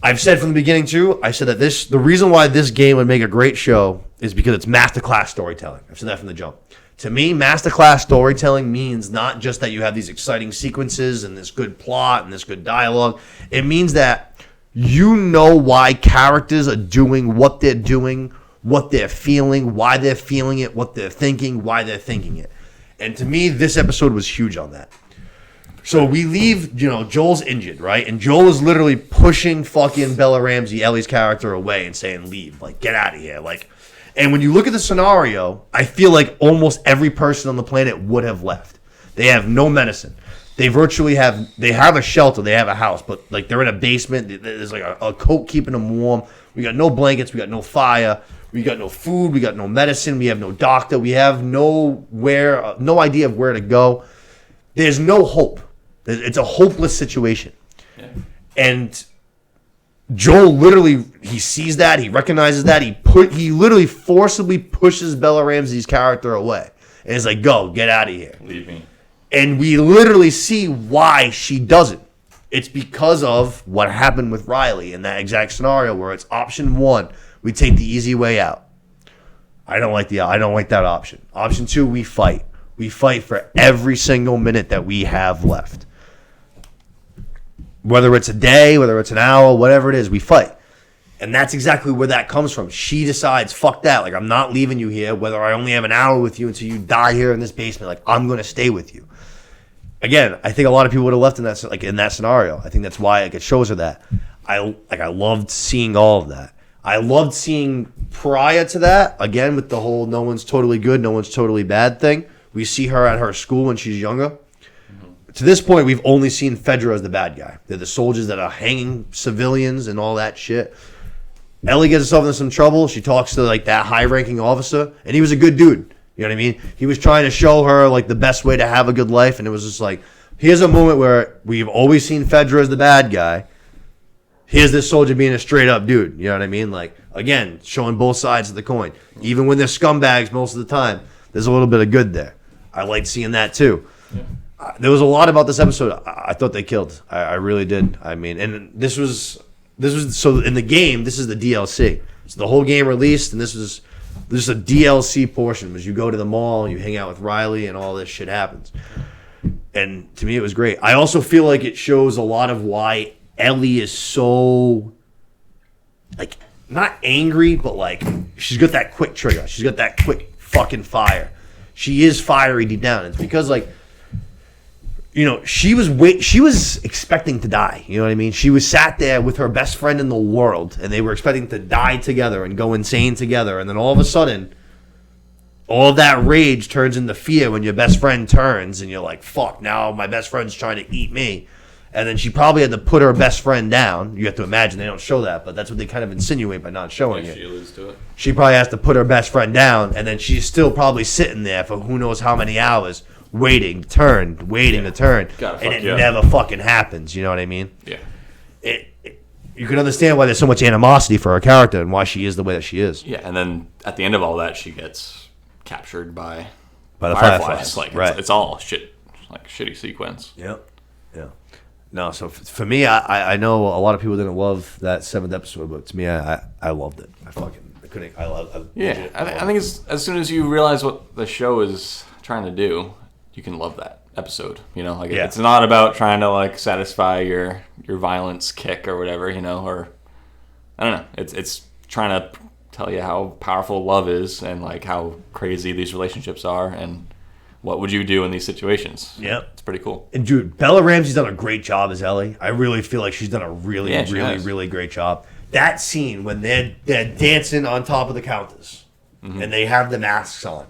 I've said from the beginning, too, I said that the reason why this game would make a great show is because it's masterclass storytelling. I've said that from the jump. To me, masterclass storytelling means not just that you have these exciting sequences and this good plot and this good dialogue. It means that you know why characters are doing, what they're feeling, why they're feeling it, what they're thinking, why they're thinking it. And to me, this episode was huge on that. So we leave, Joel's injured, right? And Joel is literally pushing fucking Bella Ramsey, Ellie's character, away and saying, leave, like, get out of here. Like, and when you look at the scenario, I feel like almost every person on the planet would have left. They have no medicine. They virtually have a shelter, they have a house, but like they're in a basement. There's like a coat keeping them warm. We got no blankets, we got no fire, we got no food, we got no medicine, we have no doctor, we have no idea of where to go. There's no hope. It's a hopeless situation. Yeah. And Joel literally, he sees that, he recognizes that, he literally forcibly pushes Bella Ramsey's character away. And he's like, go, get out of here. Leave me. And we literally see why she doesn't. It's because of what happened with Riley in that exact scenario where it's option one, we take the easy way out. I don't like that option. Option two, we fight. We fight for every single minute that we have left. Whether it's a day, whether it's an hour, whatever it is, we fight. And that's exactly where that comes from. She decides, fuck that. Like, I'm not leaving you here, whether I only have an hour with you until you die here in this basement. Like, I'm going to stay with you. Again, I think a lot of people would have left in that scenario. I think that's why it shows her that. I loved seeing all of that. I loved seeing prior to that, again, with the whole no one's totally good, no one's totally bad thing. We see her at her school when she's younger. Mm-hmm. To this point, we've only seen Fedra as the bad guy. They're the soldiers that are hanging civilians and all that shit. Ellie gets herself into some trouble. She talks to like that high-ranking officer, and he was a good dude. You know what I mean? He was trying to show her like the best way to have a good life, and it was just like, here's a moment where we've always seen Fedra as the bad guy. Here's this soldier being a straight-up dude. You know what I mean? Like, again, showing both sides of the coin. Even when they're scumbags most of the time, there's a little bit of good there. I liked seeing that too. Yeah. There was a lot about this episode I thought they killed. I really did. I mean, and this was so in the game, this is the DLC. So the whole game released, and this is a DLC portion. As you go to the mall, you hang out with Riley, and all this shit happens. And to me, it was great. I also feel like it shows a lot of why Ellie is so, like, not angry, but like she's got that quick trigger. She's got that quick fucking fire. She is fiery deep down. It's because, like, you know, she was expecting to die. You know what I mean? She was sat there with her best friend in the world, and they were expecting to die together and go insane together. And then all of a sudden, all of that rage turns into fear when your best friend turns, and you're like, fuck, now my best friend's trying to eat me. And then she probably had to put her best friend down. You have to imagine they don't show that, but that's what they kind of insinuate by not showing it. She alludes to it. She probably has to put her best friend down, and then she's still probably sitting there for who knows how many hours, waiting to turn, and it never fucking happens. You know what I mean? Yeah. You can understand why there's so much animosity for her character and why she is the way that she is. Yeah, and then at the end of all that, she gets captured by the Fireflies. Like, right. It's all shit, like shitty sequence. Yep. Yeah. No, so for me, I know a lot of people didn't love that 7th episode, but to me, I loved it. I couldn't. I think as soon as you realize what the show is trying to do, you can love that episode. You know, like it's not about trying to like satisfy your violence kick or whatever. You know, or I don't know. It's trying to tell you how powerful love is and like how crazy these relationships are and what would you do in these situations. Yeah, it's pretty cool. And dude, Bella Ramsey's done a great job as Ellie. I really feel like she's done a really great job. That scene when they're dancing on top of the counters and they have the masks on.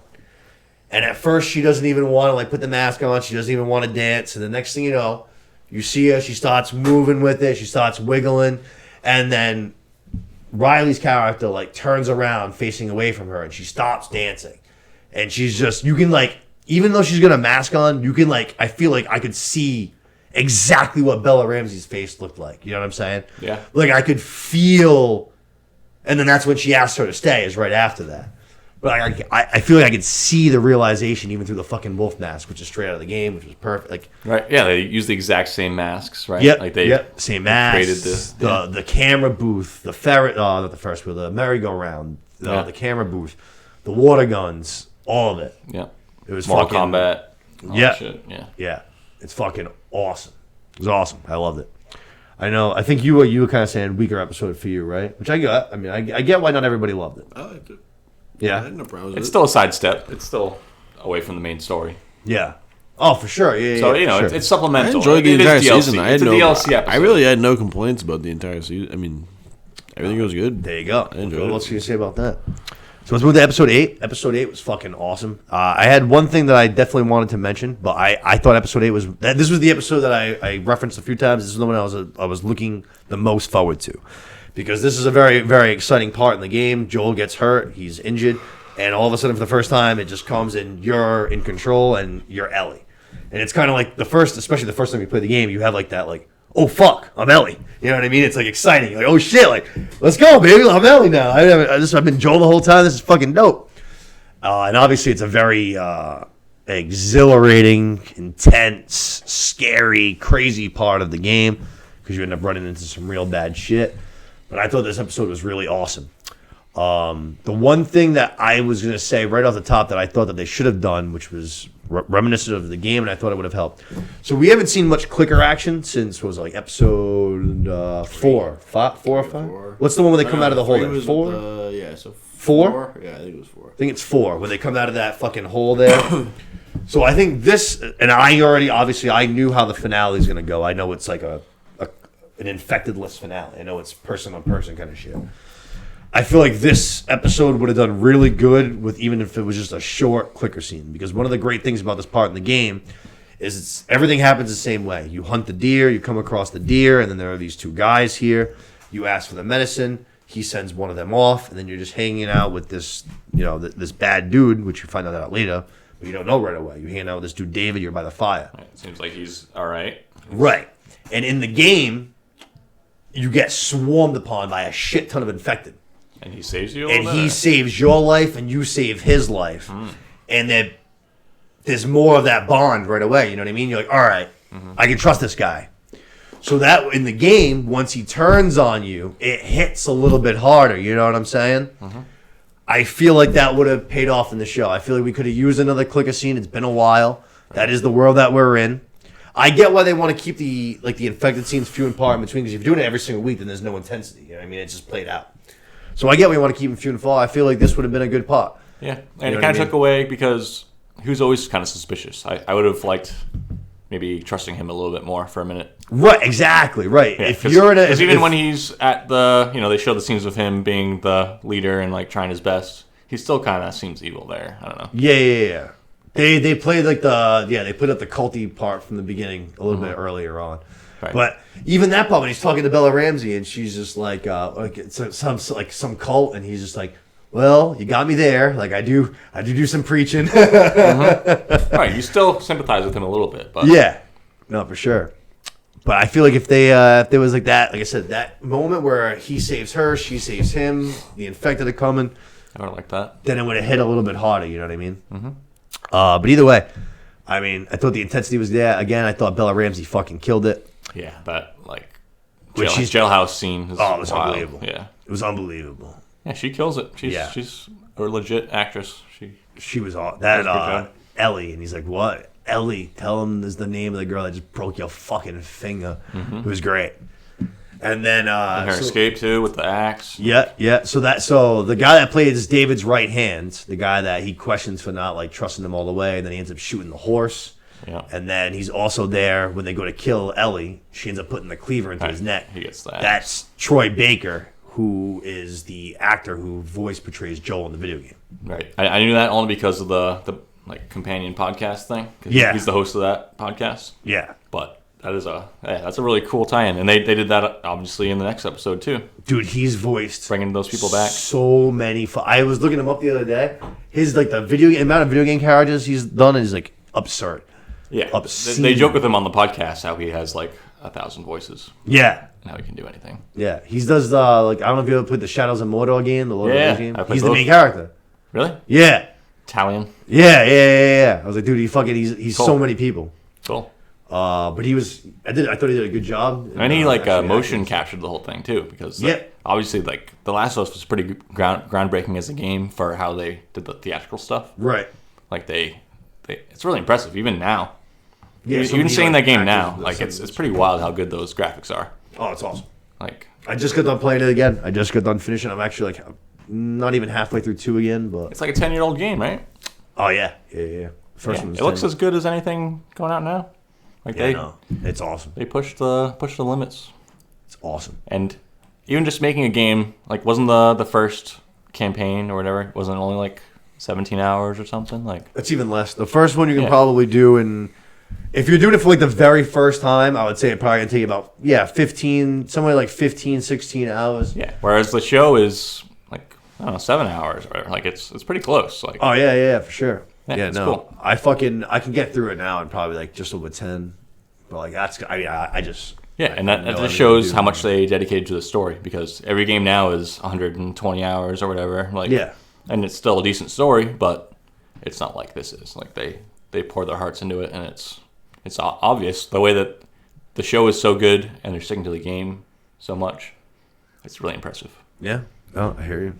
And at first, she doesn't even want to like put the mask on. She doesn't even want to dance. And the next thing you know, you see her. She starts moving with it. She starts wiggling, and then Riley's character like turns around, facing away from her, and she stops dancing. And she's just, you can like, even though she's got a mask on, you can like, I feel like I could see exactly what Bella Ramsey's face looked like. You know what I'm saying? Yeah. Like I could feel, and then that's when she asked her to stay. Is right after that. But I feel like I could see the realization even through the fucking wolf mask, which is straight out of the game, which was perfect. Like, right, yeah, they use the exact same masks, right? Yep, like they same mask. created this. The camera booth, the ferret, not the Ferris wheel, the merry-go-round, the camera booth, the water guns, all of it. Yeah, it was Mortal fucking Kombat. Yeah, shit. Yeah. It's fucking awesome. It was awesome. I loved it. I know. I think you were kind of saying weaker episode for you, right? Which I get. I mean, I get why not everybody loved it. I liked it. Yeah, I had no problem with It's it. still a sidestep. It's still away from the main story. Yeah. Oh, for sure. Yeah. So yeah, sure. it's supplemental. I enjoyed the It is entire DLC. season. It's a DLC episode. I really had no complaints about the entire season. I mean, everything was good. There you go. I enjoyed What else it. can you say about that? So let's move to episode 8. Episode 8 was fucking awesome. I had one thing that I definitely wanted to mention, but I thought episode 8 was... This was the episode that I referenced a few times. This is the one I was looking the most forward to. Because this is a very, very exciting part in the game. Joel gets hurt. He's injured. And all of a sudden, for the first time, it just comes and you're in control and you're Ellie. And it's kind of like especially the first time you play the game, you have like that, like, oh, fuck, I'm Ellie. You know what I mean? It's like exciting. You're like, oh, shit, like, let's go, baby. I'm Ellie now. I've been Joel the whole time. This is fucking dope. And obviously, it's a very exhilarating, intense, scary, crazy part of the game because you end up running into some real bad shit. But I thought this episode was really awesome. The one thing that I was going to say right off the top that I thought that they should have done, which was reminiscent of the game, and I thought it would have helped. So we haven't seen much clicker action since, what was it, like episode 4 or 5? What's the one where they come out of the hole there? 4? Yeah, so 4? Yeah, I think it was 4. I think it's 4 when they come out of that fucking hole there. So I think this, and I knew how the finale is going to go. I know it's like an infected list finale. I know it's person on person kind of shit. I feel like this episode would have done really good with even if it was just a short clicker scene. Because one of the great things about this part in the game is everything happens the same way. You hunt the deer, you come across the deer, and then there are these 2 guys here. You ask for the medicine, he sends one of them off, and then you're just hanging out with this, this bad dude, which you find out later, but you don't know right away. You're hanging out with this dude David, you're by the fire. It seems like he's all right. Right. And in the game, you get swarmed upon by a shit ton of infected. And he saves you. And he saves your life, and you save his life. And there's more of that bond right away. You know what I mean? You're like, all right, I can trust this guy. So that in the game, once he turns on you, it hits a little bit harder. You know what I'm saying? I feel like that would have paid off in the show. I feel like we could have used another clicker scene. It's been a while. That is the world that we're in. I get why they want to keep the infected scenes few and far in between, because if you're doing it every single week, then there's no intensity. You know what I mean? It's just played out. So I get we want to keep him few and far. I feel like this would have been a good part. Yeah, and it kind of took away because he was always kind of suspicious. I would have liked maybe trusting him a little bit more for a minute. Right, exactly, right. Yeah, if you're in a, even when he's at the, they show the scenes of him being the leader and like trying his best, he still kind of seems evil there. I don't know. Yeah. They played like they put up the culty part from the beginning a little bit earlier on. Right. But even that part when he's talking to Bella Ramsey and she's just like some cult, and he's just like, well, you got me there. Like I do some preaching. Right, you still sympathize with him a little bit, but yeah, no, for sure. But I feel like if there was like that, like I said, that moment where he saves her, she saves him, the infected are coming, I don't like that. Then it would have hit a little bit harder. You know what I mean? But either way, I mean, I thought the intensity was there. Again, I thought Bella Ramsey fucking killed it. Yeah, that jailhouse scene is it was wild. unbelievable. Yeah, it was unbelievable. Yeah, she kills it. She's a legit actress. She was all that Ellie, and he's like, "What? Ellie? Tell him is the name of the girl that just broke your fucking finger." It was great. And then and her escape too with the axe. Yeah. So the guy that plays David's right hand, the guy that he questions for not like trusting him all the way, and then he ends up shooting the horse. Yeah. And then he's also there when they go to kill Ellie. She ends up putting the cleaver into his neck. He gets that. That's Troy Baker, who is the actor who portrays Joel in the video game. Right. I knew that only because of the like companion podcast thing. 'Cause Yeah. he's the host of that podcast. Yeah. But that's a really cool tie-in, and they did that obviously in the next episode too, Dude, he's voiced bringing those people back. so many. I was looking him up the other day. His like the amount of video game characters he's done is like absurd. Yeah, Obscene. they joke with him on the podcast how he has like 1,000 voices Yeah. and how he can do anything. Yeah. He does like I don't know if you ever played the Shadows of Mordor game, the Lord of the Rings game. I played He's the both. main character. Really? Yeah. Italian. Yeah. I was like, dude, he's Cool. so many people. Cool. But I thought he did a good job. And he Actually, motion captured the whole thing too, because obviously like The Last of Us was pretty groundbreaking as a game for how they did the theatrical stuff. Right. Like it's really impressive even now. Yeah, Even seeing that game now, actors, like it's pretty wild how good those graphics are. Oh, it's awesome. Like I just got done playing it again. I just got done finishing. I'm actually like not even halfway through 2 again, but it's like a 10-year-old game, right? oh yeah. First Yeah, one's it looks 10. as good as anything going out now. Like it's awesome. they push the limits. It's awesome. And even just making a game, like wasn't the first campaign or whatever, wasn't it only like 17 hours or something? Like It's even less. The first one you can Yeah. probably do in if you're doing it for like the very first time, I would say it probably gonna take about 15 somewhere like 15, 16 hours. yeah. Whereas the show is like I don't know 7 hours or whatever. Like it's pretty close. Like Oh yeah, for sure. Yeah, it's cool. I can get through it now in probably like just over 10. But like I just yeah, and that know just everything shows to do. how much they dedicated to the story because every game now is 120 hours or whatever. Like Yeah. and it's still a decent story, but it's not like this is. Like they pour their hearts into it, and it's obvious the way that the show is so good and they're sticking to the game so much. It's really impressive. Yeah. Oh, I hear you.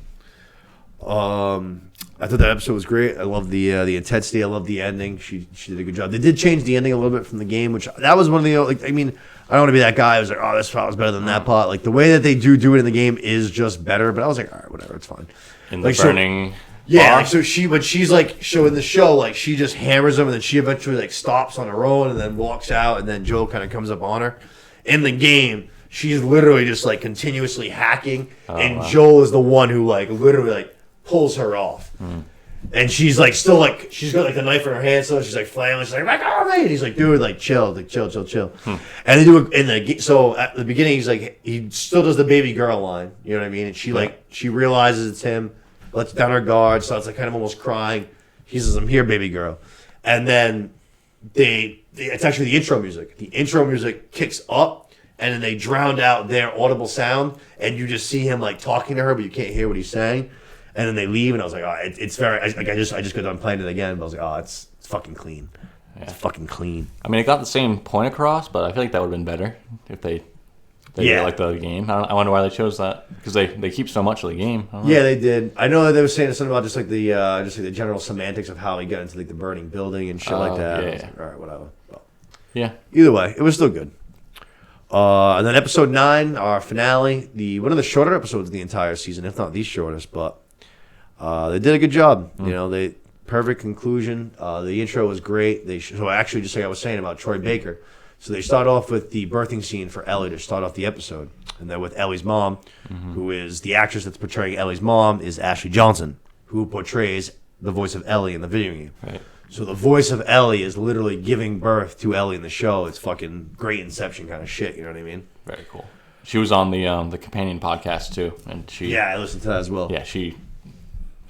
I thought that episode was great. I love the intensity. I love the ending. She did a good job. They did change the ending a little bit from the game, which that was one of the like. I mean, I don't want to be that guy who's like, oh, this part was better than that part. Like the way that they do it in the game is just better. But I was like, all right, whatever, it's fine. In the Like, burning. Yeah, bar. like, so she's like showing the show, like she just hammers him, and then she eventually like stops on her own, and then walks out, and then Joel kind of comes up on her. In the game, she's literally just like continuously hacking, and wow. Joel is the one who like literally like pulls her off, and she's like still like she's got like the knife in her hand, so she's like flailing, she's like oh man, and he's like dude, like chill, and they do it in the so at the beginning he's like he still does the baby girl line, you know what I mean, and she realizes it's him. Lets down her guard, starts like kind of almost crying. He says, "I'm here, baby girl," and then it's actually the intro music. The intro music kicks up, and then they drowned out their audible sound, and you just see him like talking to her, but you can't hear what he's saying. And then they leave, and I was like, "Oh, it's very." I just got done playing it again, but I was like, "Oh, it's fucking clean. It's fucking clean." I mean, it got the same point across, but I feel like that would have been better if they did like the game. I wonder why they chose that because they keep so much of the game. I don't know. Yeah, they did. I know that they were saying something about just like the general semantics of how he got into like the burning building and shit like that. Yeah, I was yeah. like, all right, whatever. Well, Yeah. either way, it was still good. And then episode 9, our finale, one of the shorter episodes of the entire season, if not the shortest, but they did a good job. You know, perfect conclusion. The intro was great. So actually, just like I was saying about Troy Baker. So they start off with the birthing scene for Ellie to start off the episode. And then with Ellie's mom, who is the actress that's portraying Ellie's mom, is Ashley Johnson, who portrays the voice of Ellie in the video game. Right. So the voice of Ellie is literally giving birth to Ellie in the show. It's fucking great Inception kind of shit, you know what I mean? Very cool. She was on the companion podcast too, and Yeah, I listened to that as well. yeah, she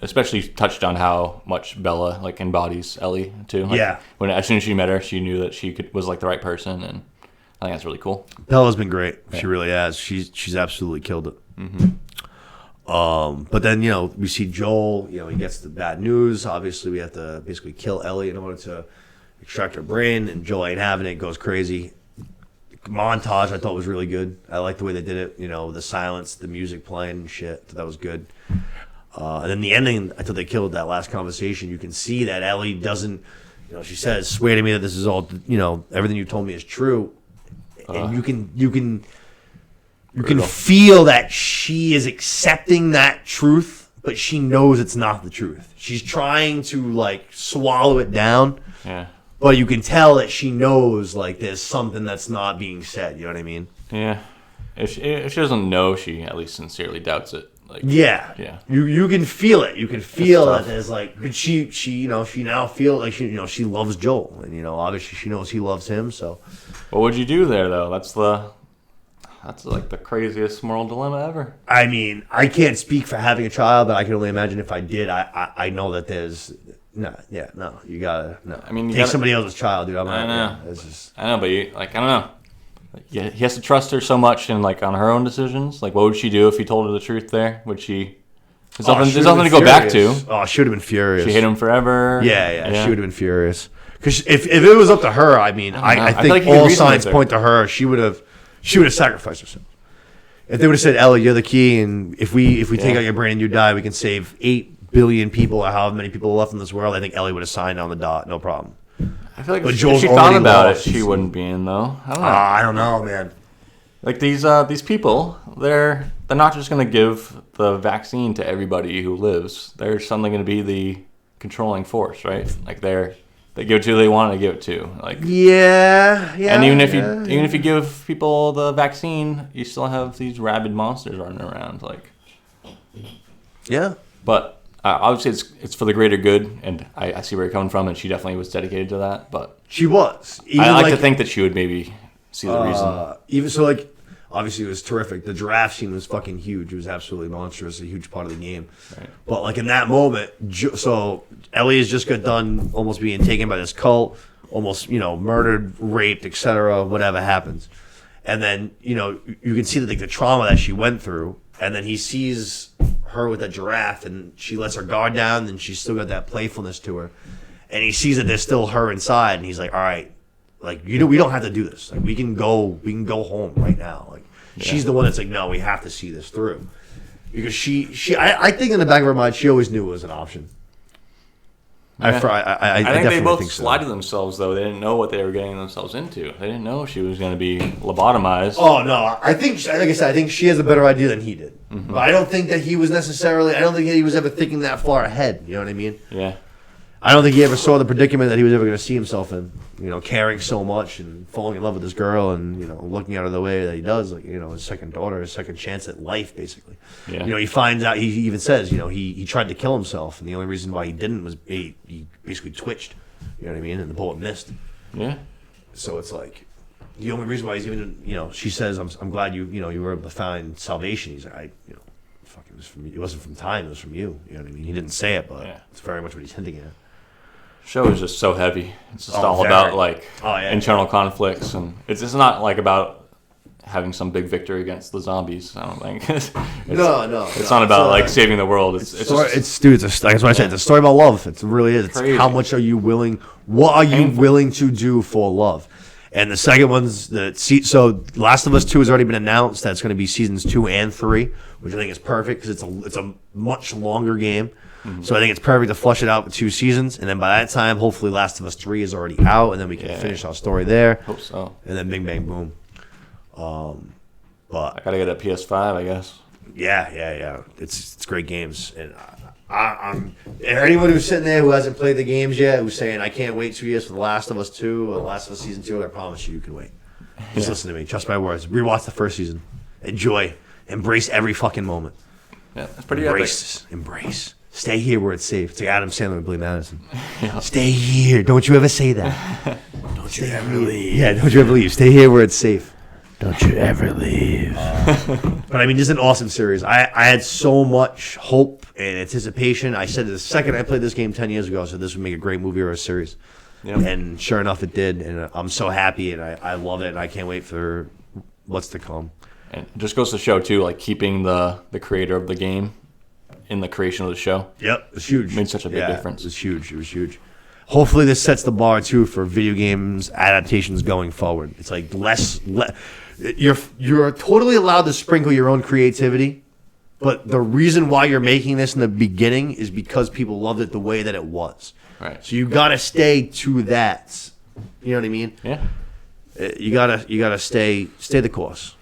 especially touched on how much Bella like embodies Ellie too. Like, Yeah. as soon as she met her, she knew that she was like the right person, and I think that's really cool. Bella's been great. She really has. She's absolutely killed it. But then, we see Joel, he gets the bad news. Obviously, we have to basically kill Ellie in order to extract her brain, and Joel ain't having it, goes crazy. Montage I thought was really good. I like the way they did it, the silence, the music playing and shit. That was good. And then the ending, I thought they killed that last conversation. You can see that Ellie doesn't, she says, swear to me that this is all, everything you told me is true. And you can feel that she is accepting that truth, but she knows it's not the truth. She's trying to like swallow it down. Yeah. But you can tell that she knows like there's something that's not being said. You know what I mean? Yeah. If she doesn't know, she at least sincerely doubts it. Like, yeah. You can feel it. You can feel that there's like, but she now feels like she loves Joel, and obviously she knows he loves him. So, what would you do there though? That's like the craziest moral dilemma ever. I mean, I can't speak for having a child, but I can only imagine if I did. I know that there's no. You gotta no. I mean, take somebody else's child, dude. I know. I know, but I don't know. Yeah, he has to trust her so much and like on her own decisions. Like, what would she do if he told her the truth? There, would she? There's nothing to go back to. Oh, she would have been furious. She hate him forever. Yeah. She would have been furious. Because if it was up to her, I mean, I think like all signs point to her. She would have sacrificed herself. If they would have said, "Ellie, you're the key, and if we take out your brain and you die, we can save 8 billion people or however many people are left in this world," I think Ellie would have signed on the dot, no problem. I feel like but if she thought about it, she wouldn't be in though. I don't know. I don't know, man. Like these people, they're not just going to give the vaccine to everybody who lives. They're suddenly going to be the controlling force, right? Like they give it to who they want to give it to. Like yeah. And even if you give people the vaccine, you still have these rabid monsters running around. Like yeah. But obviously, it's for the greater good, and I see where you're coming from, and she definitely was dedicated to that. But she was. I like to think that she would maybe see the reason. Even so, like obviously it was terrific. The giraffe scene was fucking huge. It was absolutely monstrous. A huge part of the game. Right. But like in that moment, so Ellie has just got done almost being taken by this cult, almost murdered, raped, etc. Whatever happens, and then you can see the trauma that she went through, and then he sees her with that giraffe, and she lets her guard down, and she's still got that playfulness to her, and he sees that there's still her inside, and he's like, all right, like we don't have to do this, like we can go home right now, like she's the one that's like, no, we have to see this through, because I think in the back of her mind she always knew it was an option. Yeah. I think they both think so. lied to themselves, though. They didn't know what they were getting themselves into. They didn't know she was going to be lobotomized. Oh, no. I think, like I said, I think she has a better idea than he did. Mm-hmm. But I don't think that he was necessarily, I don't think he was ever thinking that far ahead. You know what I mean? Yeah. I don't think he ever saw the predicament that he was ever going to see himself in. Caring so much and falling in love with this girl and, looking at her the way that he does. Like, his second daughter, his second chance at life, basically. Yeah. He finds out, he even says, he tried to kill himself. And the only reason why he didn't was he basically twitched. You know what I mean? And the bullet missed. Yeah. So it's like, the only reason why he's even, she says, I'm glad you were able to find salvation. He's like, it was from you. It wasn't from time, it was from you. You know what I mean? He didn't say it, but it's very much what he's hinting at. Show is just so heavy. It's just all about internal conflicts, and it's just not like about having some big victory against the zombies. I don't think. It's not about saving the world. That's what I said. It's a story about love. It really is. It's crazy. How much are you willing? What are you willing to do for love? And the second one's so Last of Us 2 has already been announced. That's going to be seasons 2 and 3, which I think is perfect because it's a much longer game. Mm-hmm. So I think it's perfect to flush it out with 2 seasons, and then by that time, hopefully, Last of Us 3 is already out, and then we can finish our story there. Hope so. And then bing, bang, boom. But I gotta get a PS5, I guess. Yeah. It's great games, and I'm anyone who's sitting there who hasn't played the games yet, who's saying I can't wait 2 years for The Last of Us 2 or The Last of Us Season 2, I promise you can wait. Just listen to me. Trust my words. Rewatch the first season. Enjoy. Embrace every fucking moment. Yeah, that's pretty Embrace. Stay here where it's safe. It's like Adam Sandler and Billy Madison. Yeah. Stay here. Don't you ever say that. Don't you ever leave. Yeah, don't you ever leave. Stay here where it's safe. Don't you ever leave. But I mean, this is an awesome series. I had so much hope and anticipation. I said the second I played this game 10 years ago, I said this would make a great movie or a series. Yep. And sure enough, it did. And I'm so happy, and I love it, and I can't wait for what's to come. And it just goes to show, too, like keeping the creator of the game in the creation of the show. Yep, it's huge. It made such a big difference. It was huge. Hopefully this sets the bar, too, for video games adaptations going forward. It's like you're totally allowed to sprinkle your own creativity, but the reason why you're making this in the beginning is because people loved it the way that it was. Right. So you got to stay to that. You know what I mean? Yeah. You gotta stay the course.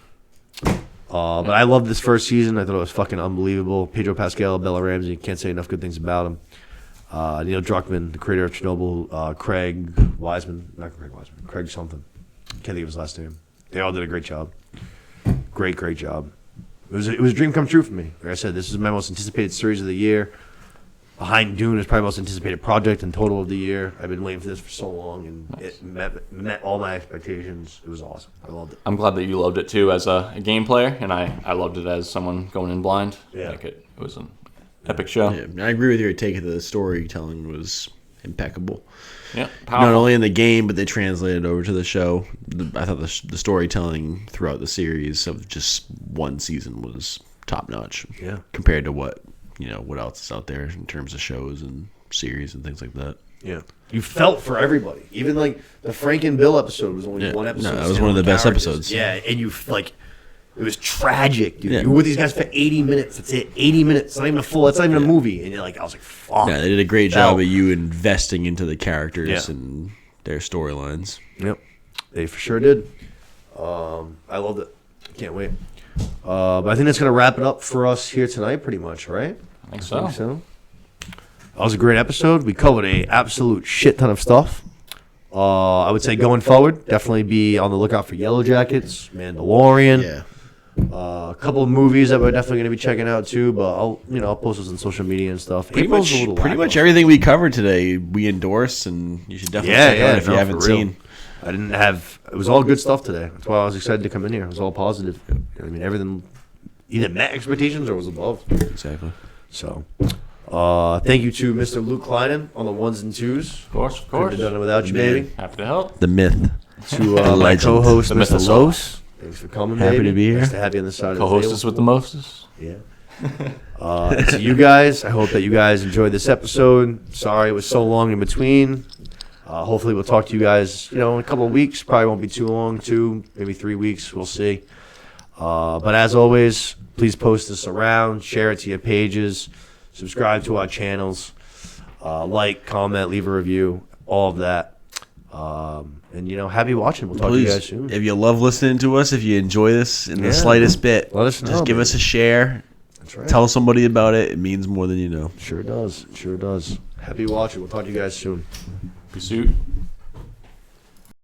But I loved this first season. I thought it was fucking unbelievable. Pedro Pascal, Bella Ramsey, can't say enough good things about him. Neil Druckmann, the creator of Chernobyl, Craig something. Can't think of his last name. They all did a great job. Great job. it was a dream come true for me. Like I said, this is my most anticipated series of the year. Behind Dune is probably the most anticipated project in total of the year. I've been waiting for this for so long, and it met all my expectations. It was awesome. I loved it. I'm glad that you loved it too as a game player, and I loved it as someone going in blind. Yeah. Like it was an epic show. Yeah, I agree with your take. The storytelling was impeccable. Yeah, Not only in the game, but they translated over to the show. I thought the storytelling throughout the series of just one season was top notch. Yeah. Compared to what else is out there in terms of shows and series and things like that. Yeah. You felt for everybody. Even like the Frank and Bill episode was only one episode. No, that was one of the best episodes. Yeah, and you like it was tragic, dude. Yeah. You were with these guys for 80 minutes. That's it. 80 minutes. It's not even a full. It's not even a movie. And you're like, I was like, fuck. Yeah, they did a great job of you investing into the characters and their storylines. Yep, they for sure did. I loved it. Can't wait. But I think that's gonna wrap it up for us here tonight, pretty much, right? I think so. That was a great episode. We covered a absolute shit ton of stuff. I would say going forward, definitely be on the lookout for YellowJackets, Mandalorian. Yeah. A couple of movies that we're definitely going to be checking out too, but I'll post those on social media and stuff. Pretty much everything we covered today we endorse, and you should definitely check out if you haven't seen. It was all good stuff today. That's why I was excited to come in here. It was all positive. I mean, everything either met expectations or was above. Exactly. So, thank you to Mr. Luke Kleinen on the ones and twos. Of course. Couldn't have done it without you, baby. Happy to help. The myth. To my co-host, The Mr. myth Los. Thanks for coming, Happy baby. to be here. Nice to have you on the side of the Co-hostess table. with the mostest. Yeah. To you guys, I hope that you guys enjoyed this episode. Sorry it was so long in between. Hopefully we'll talk to you guys, in a couple of weeks. Probably won't be too long, maybe 3 weeks. We'll see. But as always, please post this around, share it to your pages, subscribe to our channels, like, comment, leave a review, all of that. And happy watching. We'll talk to you guys soon. If you love listening to us, if you enjoy this in the slightest bit, let us know. Just give us a share. That's right. Tell somebody about it. It means more than you know. Sure does. Happy watching. We'll talk to you guys soon. Peace out.